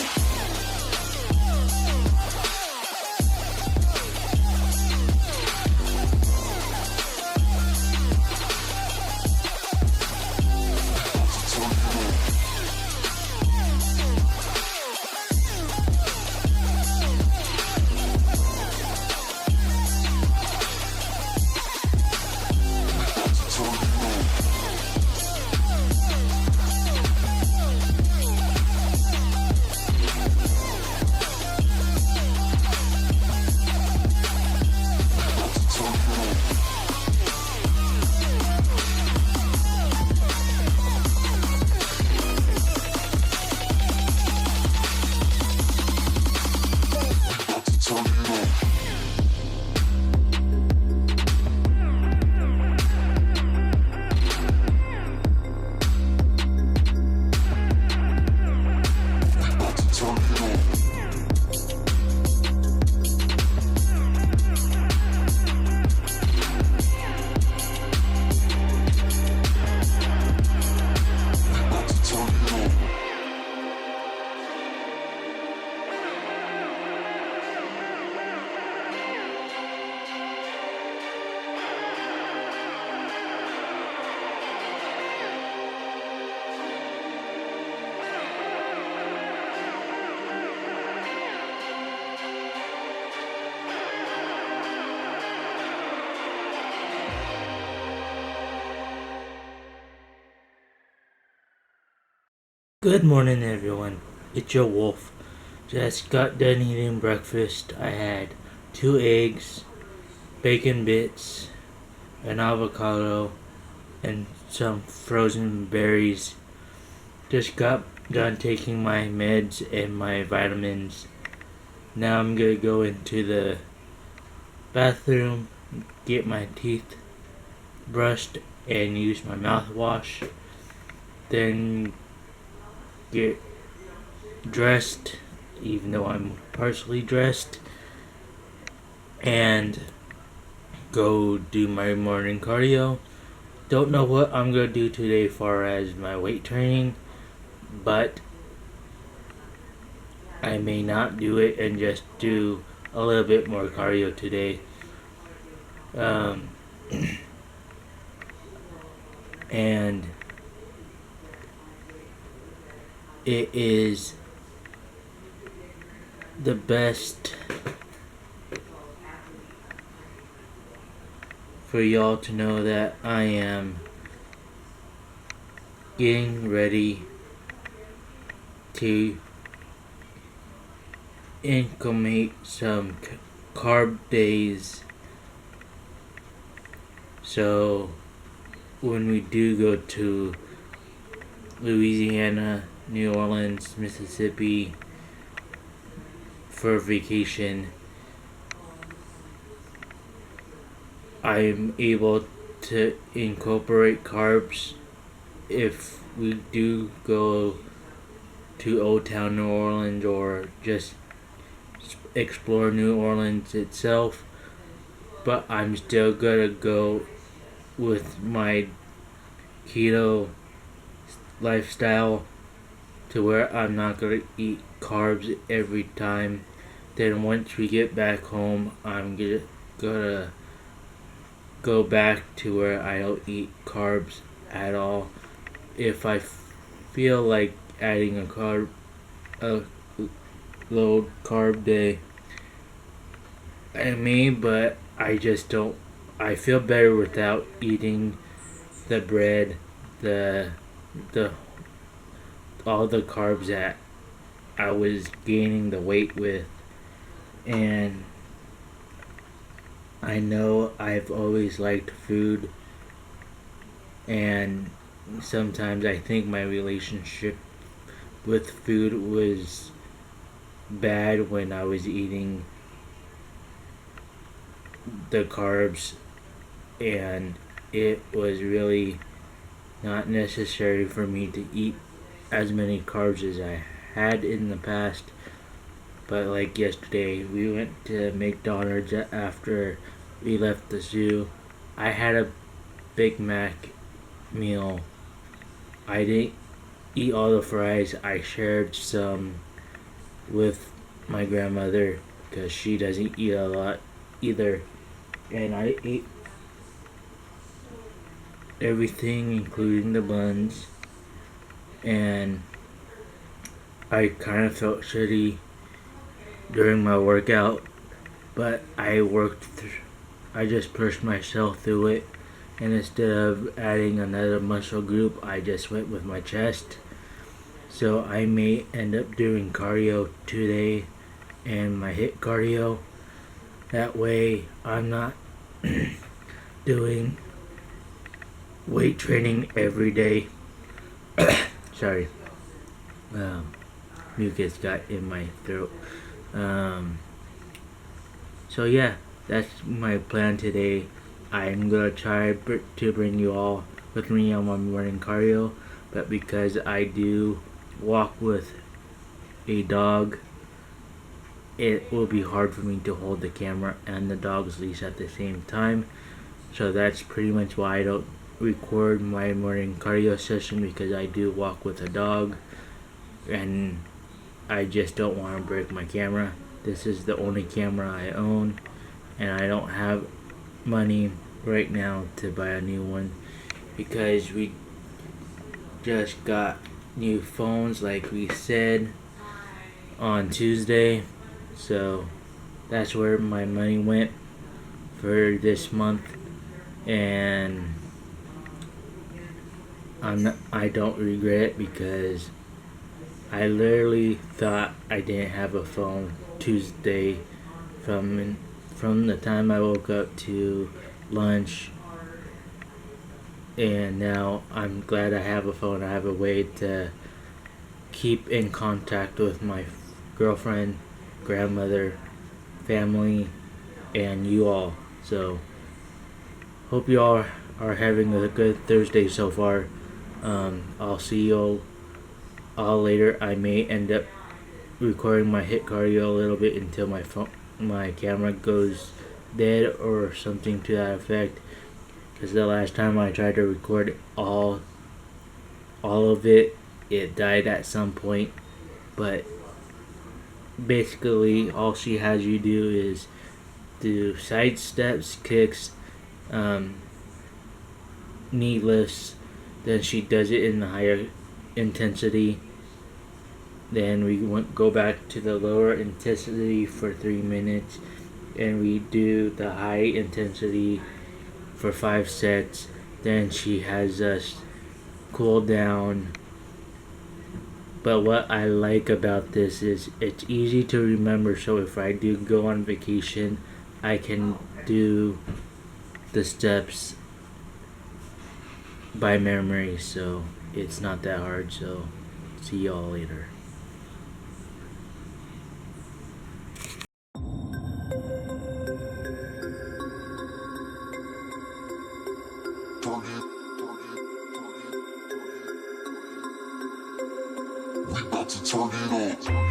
Good morning, everyone. It's your wolf. Just got done eating breakfast. I had 2 eggs, bacon bits, an avocado, and some frozen berries. Just got done taking my meds and my vitamins. Now I'm gonna go into the bathroom, get my teeth brushed, and use my mouthwash. Then get dressed, even though I'm partially dressed, and go do my morning cardio. Don't know what I'm gonna do today as far as my weight training, but I may not do it and just do a little bit more cardio today. And it is the best for y'all to know that I am getting ready to implement some carb days. So when we do go to Louisiana, New Orleans, Mississippi for vacation, I'm able to incorporate carbs if we do go to Old Town New Orleans or just explore New Orleans itself. But I'm still gonna go with my keto lifestyle to where I'm not gonna eat carbs every time. Then once we get back home, I'm gonna go back to where I don't eat carbs at all. If I feel like adding a low carb day, I may, but I just don't. I feel better without eating the bread, the all the carbs that I was gaining the weight with. And I know I've always liked food, and sometimes I think my relationship with food was bad when I was eating the carbs, and it was really not necessary for me to eat as many carbs as I had in the past. But like yesterday, we went to McDonald's after we left the zoo. I had a Big Mac meal. I didn't eat all the fries. I shared some with my grandmother because she doesn't eat a lot either. And I ate everything, including the buns. And I kind of felt shitty during my workout, but I just pushed myself through it. And instead of adding another muscle group, I just went with my chest. So I may end up doing cardio today and my HIIT cardio. That way I'm not doing weight training every day. Sorry. Mucus got in my throat. So yeah, that's my plan today. I'm gonna try to bring you all with me on my morning cardio, but because I do walk with a dog, it will be hard for me to hold the camera and the dog's leash at the same time. So that's pretty much why I don't record my morning cardio session, because I do walk with a dog and I just don't want to break my camera. This is the only camera I own, and I don't have money right now to buy a new one because we just got new phones like we said on Tuesday. So that's where my money went for this month, and I don't regret it because I literally thought I didn't have a phone Tuesday from the time I woke up to lunch, and now I'm glad I have a phone. I have a way to keep in contact with my girlfriend, grandmother, family, and you all. So hope you all are having a good Thursday so far. I'll see you all later. I may end up recording my HIIT cardio a little bit until my camera goes dead or something to that effect, because the last time I tried to record all of it died at some point. But basically all she has you do is do side steps, kicks, knee lifts. Then she does it in the higher intensity. Then we go back to the lower intensity for 3 minutes, and we do the high intensity for 5 sets. Then she has us cool down. But what I like about this is it's easy to remember, so if I do go on vacation, I can do the steps by memory, so it's not that hard. So see y'all later. We about to turn it on.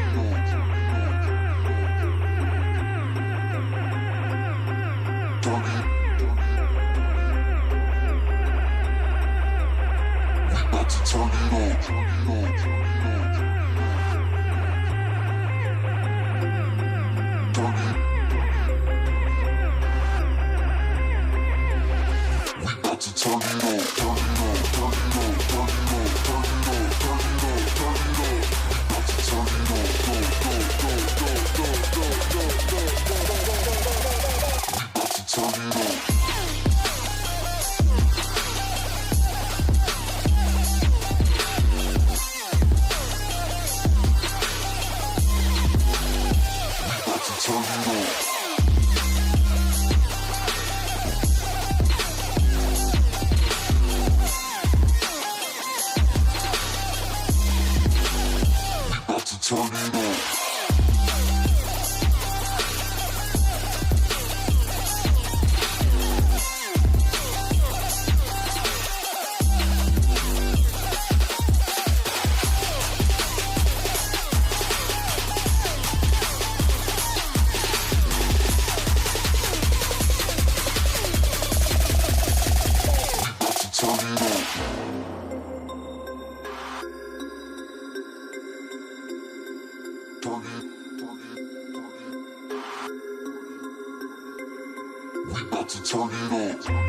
about to turn it up. Turn it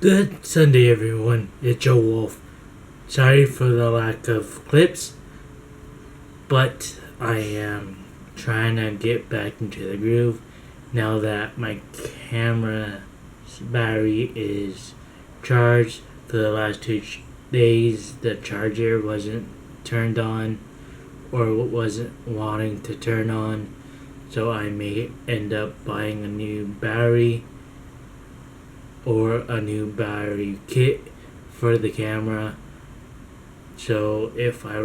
Good Sunday, everyone. It's Joe Wolf. Sorry for the lack of clips, but I am trying to get back into the groove now that my camera's battery is charged. For the last 2 days, the charger wasn't turned on or wasn't wanting to turn on, so I may end up buying a new battery or a new battery kit for the camera, so if I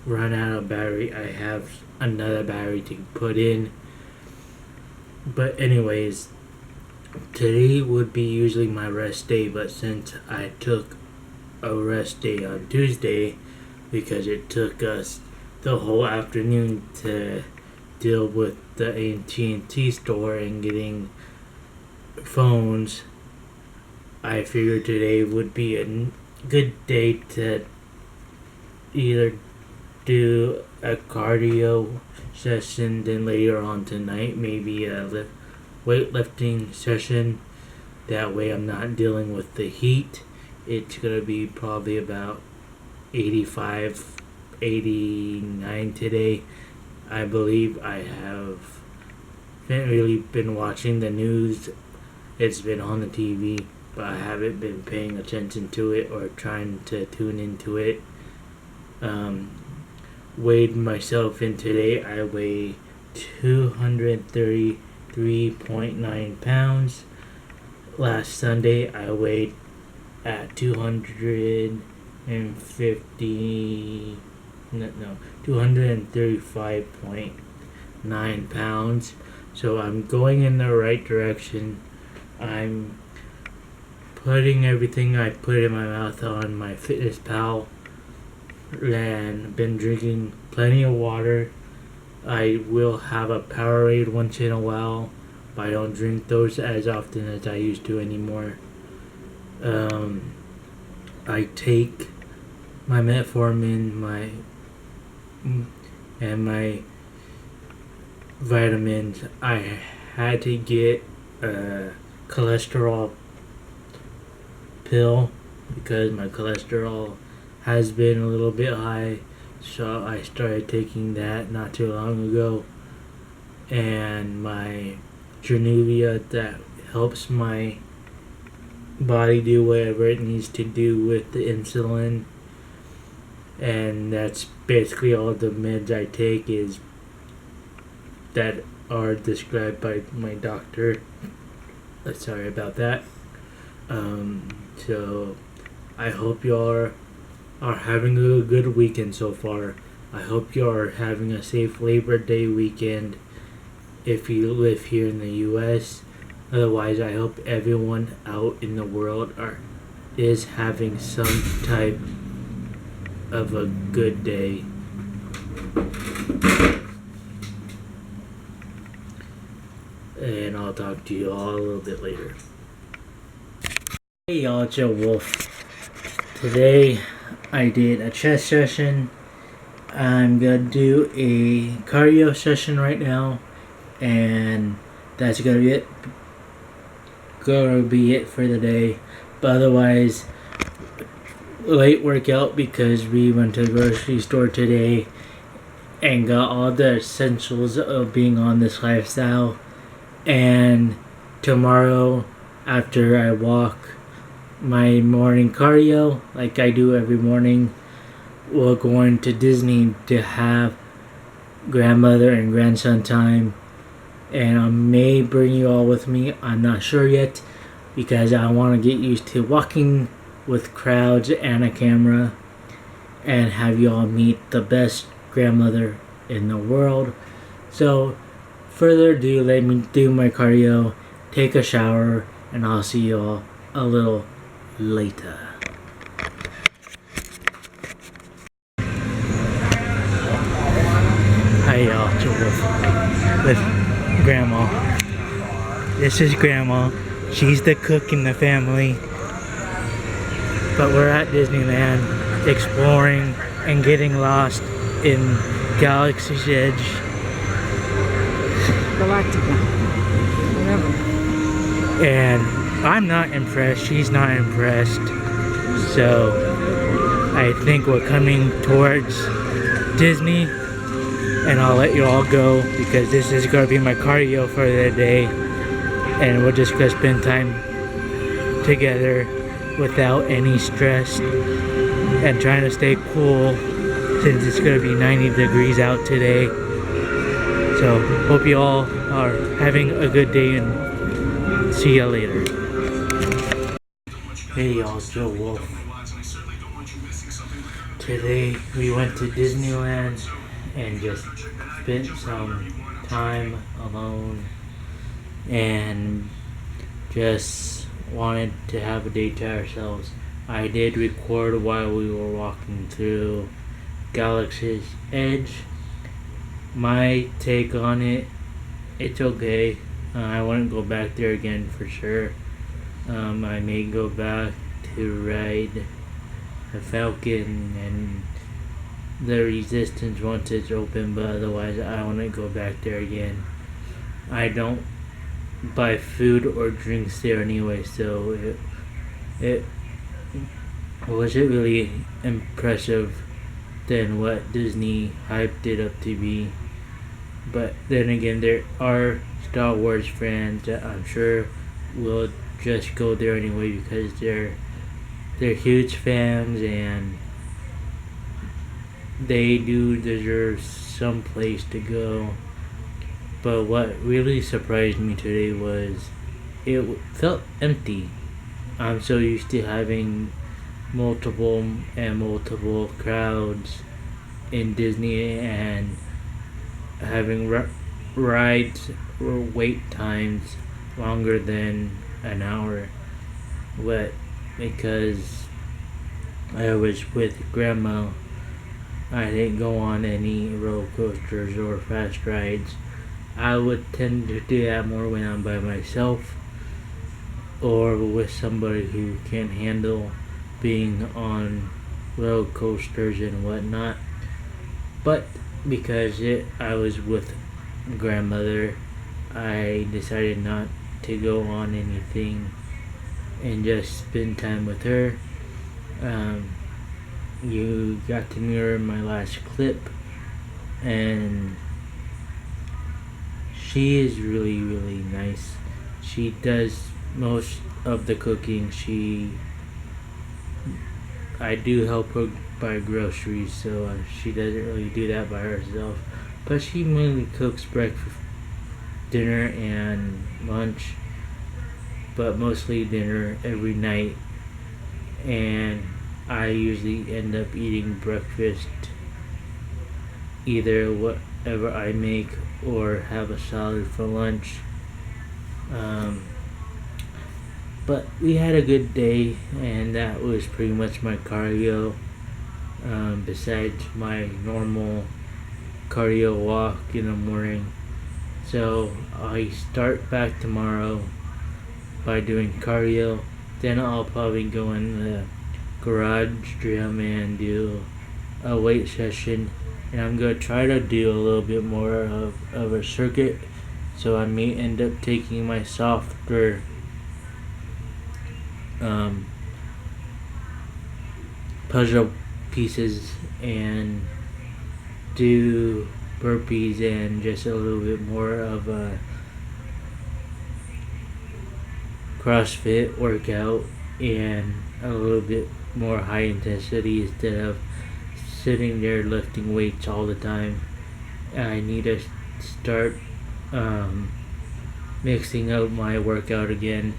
run out of battery I have another battery to put in. But anyways, today would be usually my rest day, but since I took a rest day on Tuesday because it took us the whole afternoon to deal with the AT&T store and getting phones, I figured today would be a good day to either do a cardio session, then later on tonight maybe a weightlifting session. That way I'm not dealing with the heat. It's going to be probably about 85, 89 today. I believe I haven't really been watching the news. It's been on the TV, but I haven't been paying attention to it or trying to tune into it. Weighed myself in today. I weigh 233.9 pounds. Last Sunday I weighed at 235.9 pounds. So I'm going in the right direction. I'm putting everything I put in my mouth on my FitnessPal, and been drinking plenty of water. I will have a Powerade once in a while, but I don't drink those as often as I used to anymore. I take my metformin, and my vitamins. I had to get a cholesterol pill because my cholesterol has been a little bit high, so I started taking that not too long ago. And my Januvia that helps my body do whatever it needs to do with the insulin, and that's basically all the meds I take is that are described by my doctor. Sorry about that. So I hope y'all are having a good weekend so far. I hope you are having a safe Labor Day weekend if you live here in the US. Otherwise, I hope everyone out in the world is having some type of a good day. And I'll talk to you all a little bit later. Hey y'all, it's Joe Wolf. Today I did a chest session. I'm gonna do a cardio session right now, and that's gonna be it for the day. But otherwise, late workout because we went to the grocery store today and got all the essentials of being on this lifestyle. And tomorrow, after I walk my morning cardio like I do every morning, we're going to Disney to have grandmother and grandson time, and I may bring you all with me. I'm not sure yet because I want to get used to walking with crowds and a camera and have you all meet the best grandmother in the world. So further ado, let me do my cardio, take a shower, and I'll see you all a little later. Hi y'all, with Grandma. This is Grandma. She's the cook in the family. But we're at Disneyland exploring and getting lost in Galaxy's Edge. Galactica. Whatever. And I'm not impressed. She's not impressed. So I think we're coming towards Disney. And I'll let you all go because this is going to be my cardio for the day. And we're just going to spend time together without any stress and trying to stay cool since it's going to be 90 degrees out today. So hope you all are having a good day and see ya later. Hey y'all, it's Joe Wolf. Today we went to Disneyland and just spent some time alone and just wanted to have a day to ourselves. I did record while we were walking through Galaxy's Edge. My take on it, it's okay. I wouldn't go back there again for sure. I may go back to ride the Falcon and the Resistance once it's open, but otherwise I want to go back there again. I don't buy food or drinks there anyway, so it wasn't really impressive than what Disney hyped it up to be. But then again, there are Star Wars fans that I'm sure will just go there anyway because they're huge fans and they do deserve some place to go. But what really surprised me today was it felt empty. I'm so used to having multiple crowds in Disney and having rides or wait times longer than an hour. But because I was with Grandma, I didn't go on any roller coasters or fast rides. I would tend to do that more when I'm by myself or with somebody who can handle being on roller coasters and whatnot. But because I was with Grandmother, I decided not to go on anything and just spend time with her. You got to mirror my last clip, and she is really, really nice. She does most of the cooking. I do help her buy groceries, so she doesn't really do that by herself. But she mainly cooks breakfast, dinner, and lunch, but mostly dinner every night. And I usually end up eating breakfast, either whatever I make or have a salad for lunch. But we had a good day, and that was pretty much my cardio. Besides my normal cardio walk in the morning. So I start back tomorrow by doing cardio. Then I'll probably go in the garage gym and do a weight session. And I'm going to try to do a little bit more of a circuit. So I may end up taking my softer puzzle pieces and do burpees and just a little bit more of a CrossFit workout and a little bit more high intensity instead of sitting there lifting weights all the time. I need to start mixing up my workout again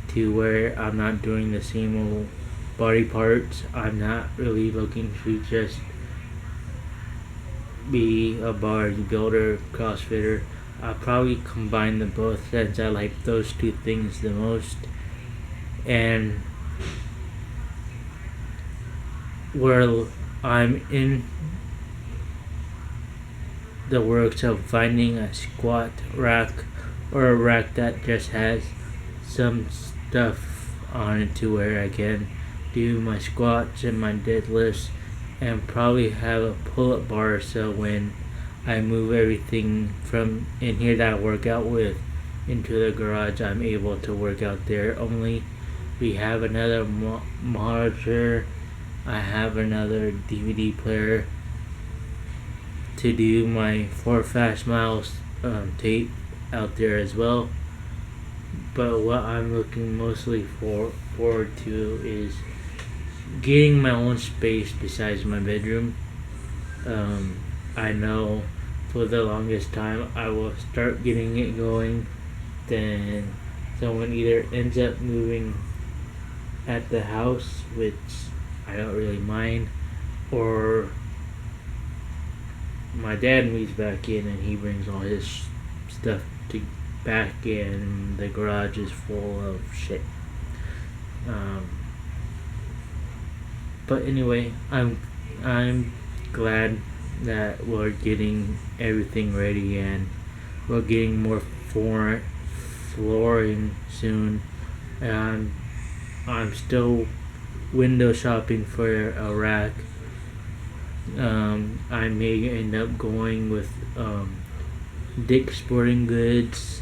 to where I'm not doing the same old body parts. I'm not really looking to just be a bodybuilder, CrossFitter. I'll probably combine them both since I like those two things the most. And where I'm in the works of finding a squat rack or a rack that just has some stuff on it to where I can do my squats and my deadlifts, and probably have a pull-up bar so when I move everything from in here that I work out with into the garage, I'm able to work out there. Only we have another monitor, I have another DVD player to do my 4 Fast Miles tape out there as well. But what I'm looking mostly forward to is getting my own space besides my bedroom. I know for the longest time I will start getting it going, then someone either ends up moving at the house, which I don't really mind, or my dad moves back in and he brings all his stuff to back in. The garage is full of shit. But anyway, I'm glad that we're getting everything ready and we're getting more flooring soon. And I'm still window shopping for a rack. I may end up going with Dick's Sporting Goods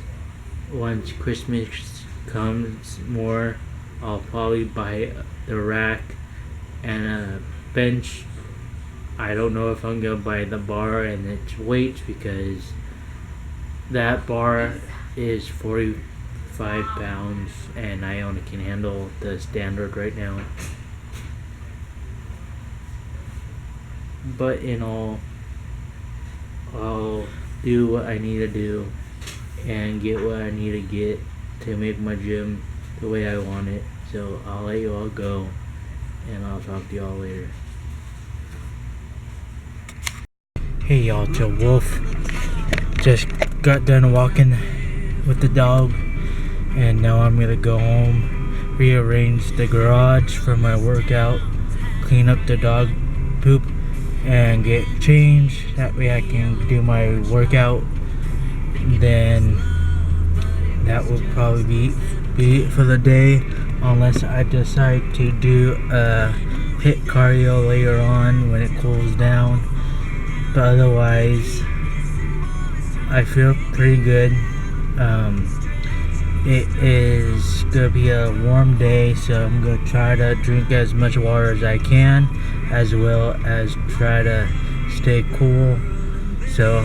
once Christmas comes more. I'll probably buy the rack and a bench. I don't know if I'm gonna buy the bar and its weights because that bar is 45 pounds and I only can handle the standard right now. But in all, I'll do what I need to do and get what I need to get to make my gym the way I want it. So I'll let you all go and I'll talk to y'all later. Hey y'all, it's Wolf. Just got done walking with the dog and now I'm gonna go home, rearrange the garage for my workout, clean up the dog poop and get changed. That way I can do my workout. Then that will probably be it for the day, unless I decide to do a HIIT cardio later on when it cools down. But otherwise, I feel pretty good. It is gonna be a warm day, so I'm gonna try to drink as much water as I can, as well as try to stay cool. So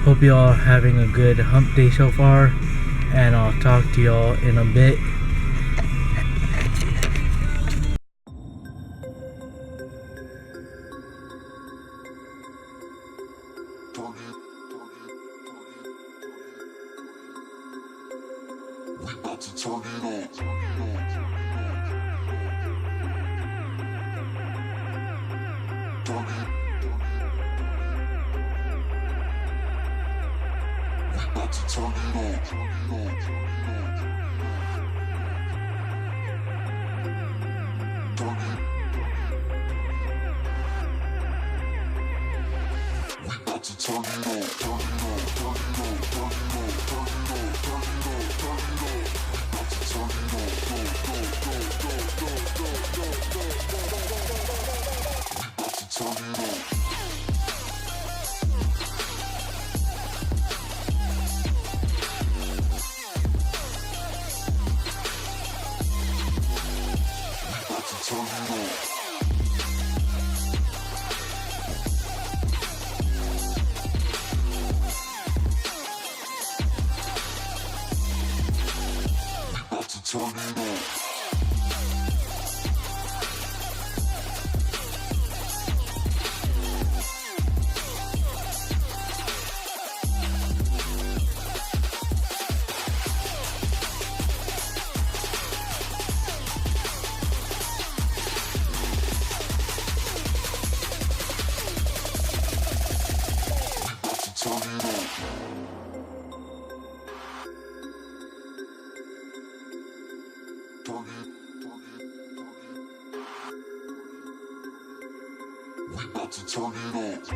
hope you all are having a good hump day so far, and I'll talk to y'all in a bit. We about to turn it on. We about to turn it on. We about to turn it on. Turn it on. about to turn it up.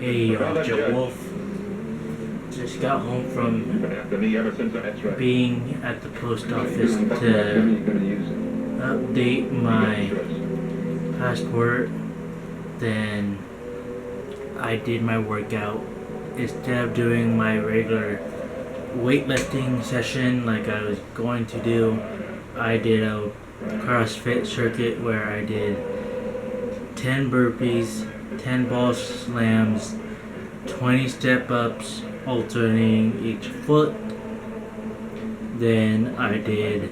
Hey, Joe Wolf. Just got home from being at the post office to update my passport. Then I did my workout. Instead of doing my regular weightlifting session like I was going to do, I did a CrossFit circuit where I did 10 burpees, 10 ball slams, 20 step ups, alternating each foot. Then I did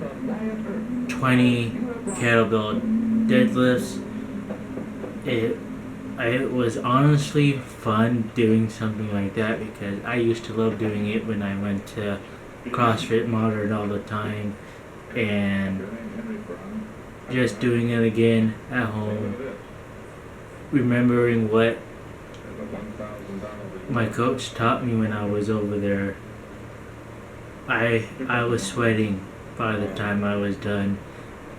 20 kettlebell deadlifts. It was honestly fun doing something like that because I used to love doing it when I went to CrossFit Modern all the time, and just doing it again at home, remembering what my coach taught me when I was over there. I was sweating by the time I was done,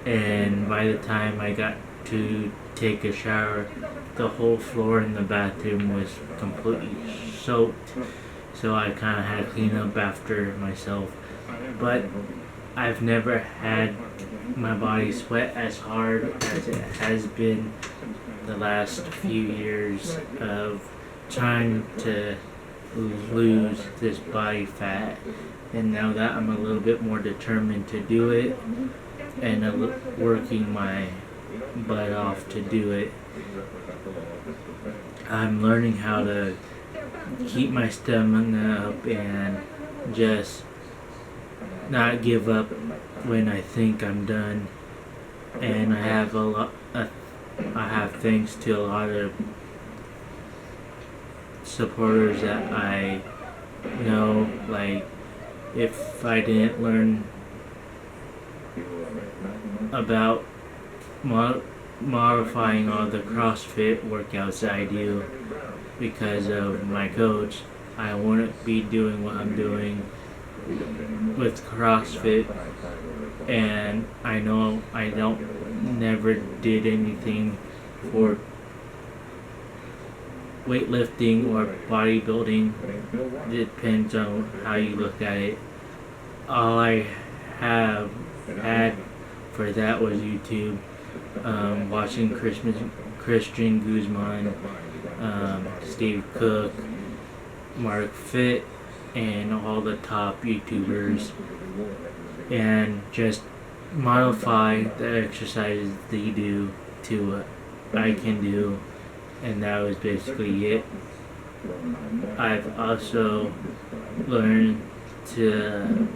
and by the time I got to take a shower, the whole floor in the bathroom was completely soaked, so I kind of had to clean up after myself. But I've never had my body sweat as hard as it has been the last few years of trying to lose this body fat. And now that I'm a little bit more determined to do it and working my butt off to do it, I'm learning how to keep my stamina up and just not give up when I think I'm done. And I have thanks to a lot of supporters that I know. Like, if I didn't learn about modifying all the CrossFit workouts that I do because of my coach, I wouldn't be doing what I'm doing with CrossFit. And I know I never did anything for weightlifting or bodybuilding. It depends on how you look at it. All I have had for that was YouTube, watching Christian Guzman, Steve Cook, Mark Fit, and all the top YouTubers, and just modify the exercises they do to what I can do, and that was basically it. I've also learned to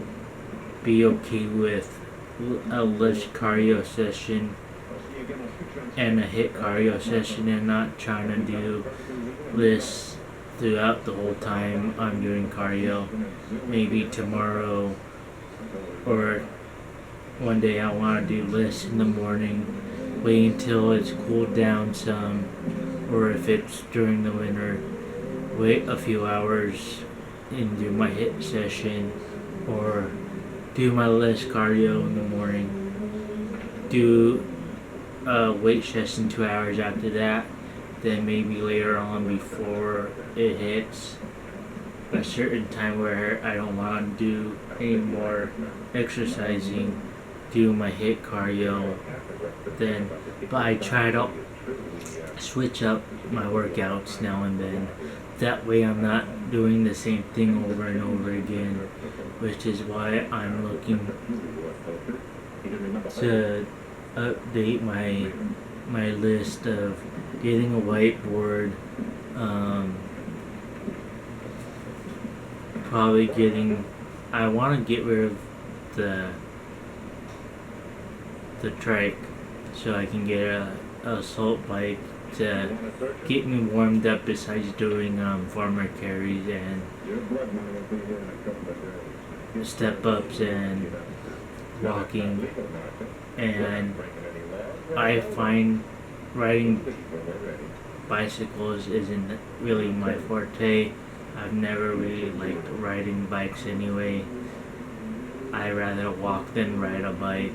be okay with a lift cardio session and a HIIT cardio session, and not trying to do this throughout the whole time I'm doing cardio. Maybe tomorrow or one day I want to do lifts in the morning, wait until it's cooled down some, or if it's during the winter, wait a few hours and do my HIIT session, or do my less cardio in the morning, do a weight session 2 hours after that, then maybe later on before it hits a certain time where I don't want to do any more exercising, do my HIIT cardio then. But I try to switch up my workouts now and then. That way I'm not doing the same thing over and over again, which is why I'm looking to update my list of getting a whiteboard, I want to get rid of the trike so I can get a assault bike to get me warmed up besides doing farmer carries and step ups and walking. And I find riding bicycles isn't really my forte. I've never really liked riding bikes anyway. I rather walk than ride a bike,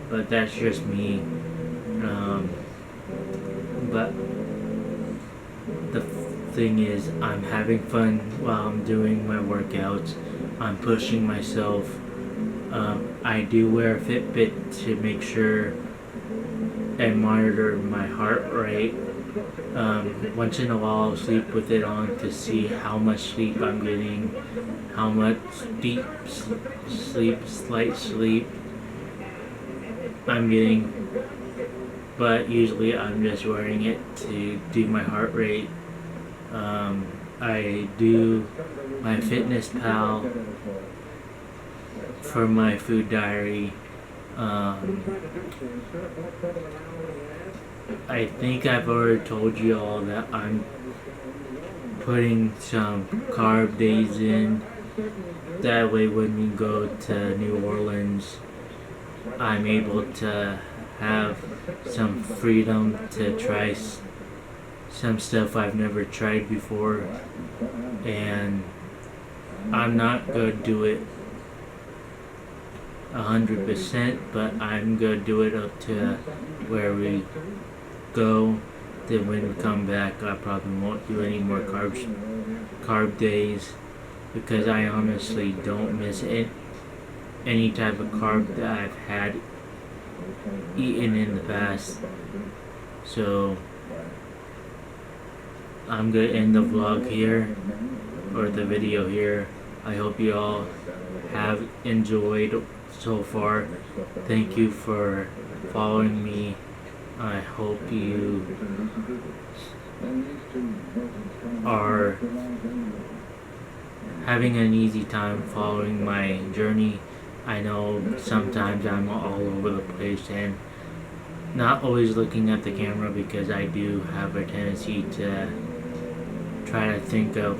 but that's just me. But the thing is I'm having fun while I'm doing my workouts. I'm pushing myself. I do wear a Fitbit to make sure and monitor my heart rate. Once in a while I'll sleep with it on to see how much sleep I'm getting, how much deep sleep, slight sleep I'm getting. But usually I'm just wearing it to do my heart rate. I do my FitnessPal for my food diary. I think I've already told you all that I'm putting some carb days in. That way when we go to New Orleans, I'm able to have some freedom to try some stuff I've never tried before. And I'm not going to do it 100%, but I'm going to do it up to where we go. Then when we come back, I probably won't do any more carb days, because I honestly don't miss any type of carb that I've had eaten in the past. So I'm gonna end the vlog here, or the video here. I hope you all have enjoyed so far. Thank you for following me. I hope you are having an easy time following my journey. I know sometimes I'm all over the place and not always looking at the camera, because I do have a tendency to try to think of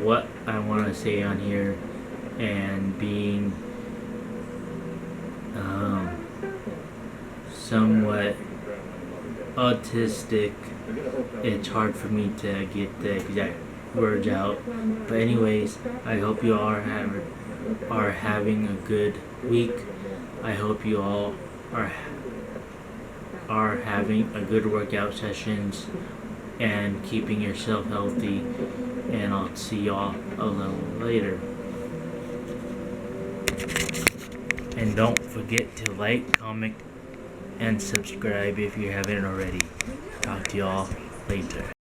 what I want to say on here, and being somewhat autistic, it's hard for me to get the exact words out. But anyways, I hope you all are having a good week. I hope you all are having a good workout sessions and keeping yourself healthy. And I'll see y'all a little later. And don't forget to like, comment, and subscribe if you haven't already. Talk to y'all later.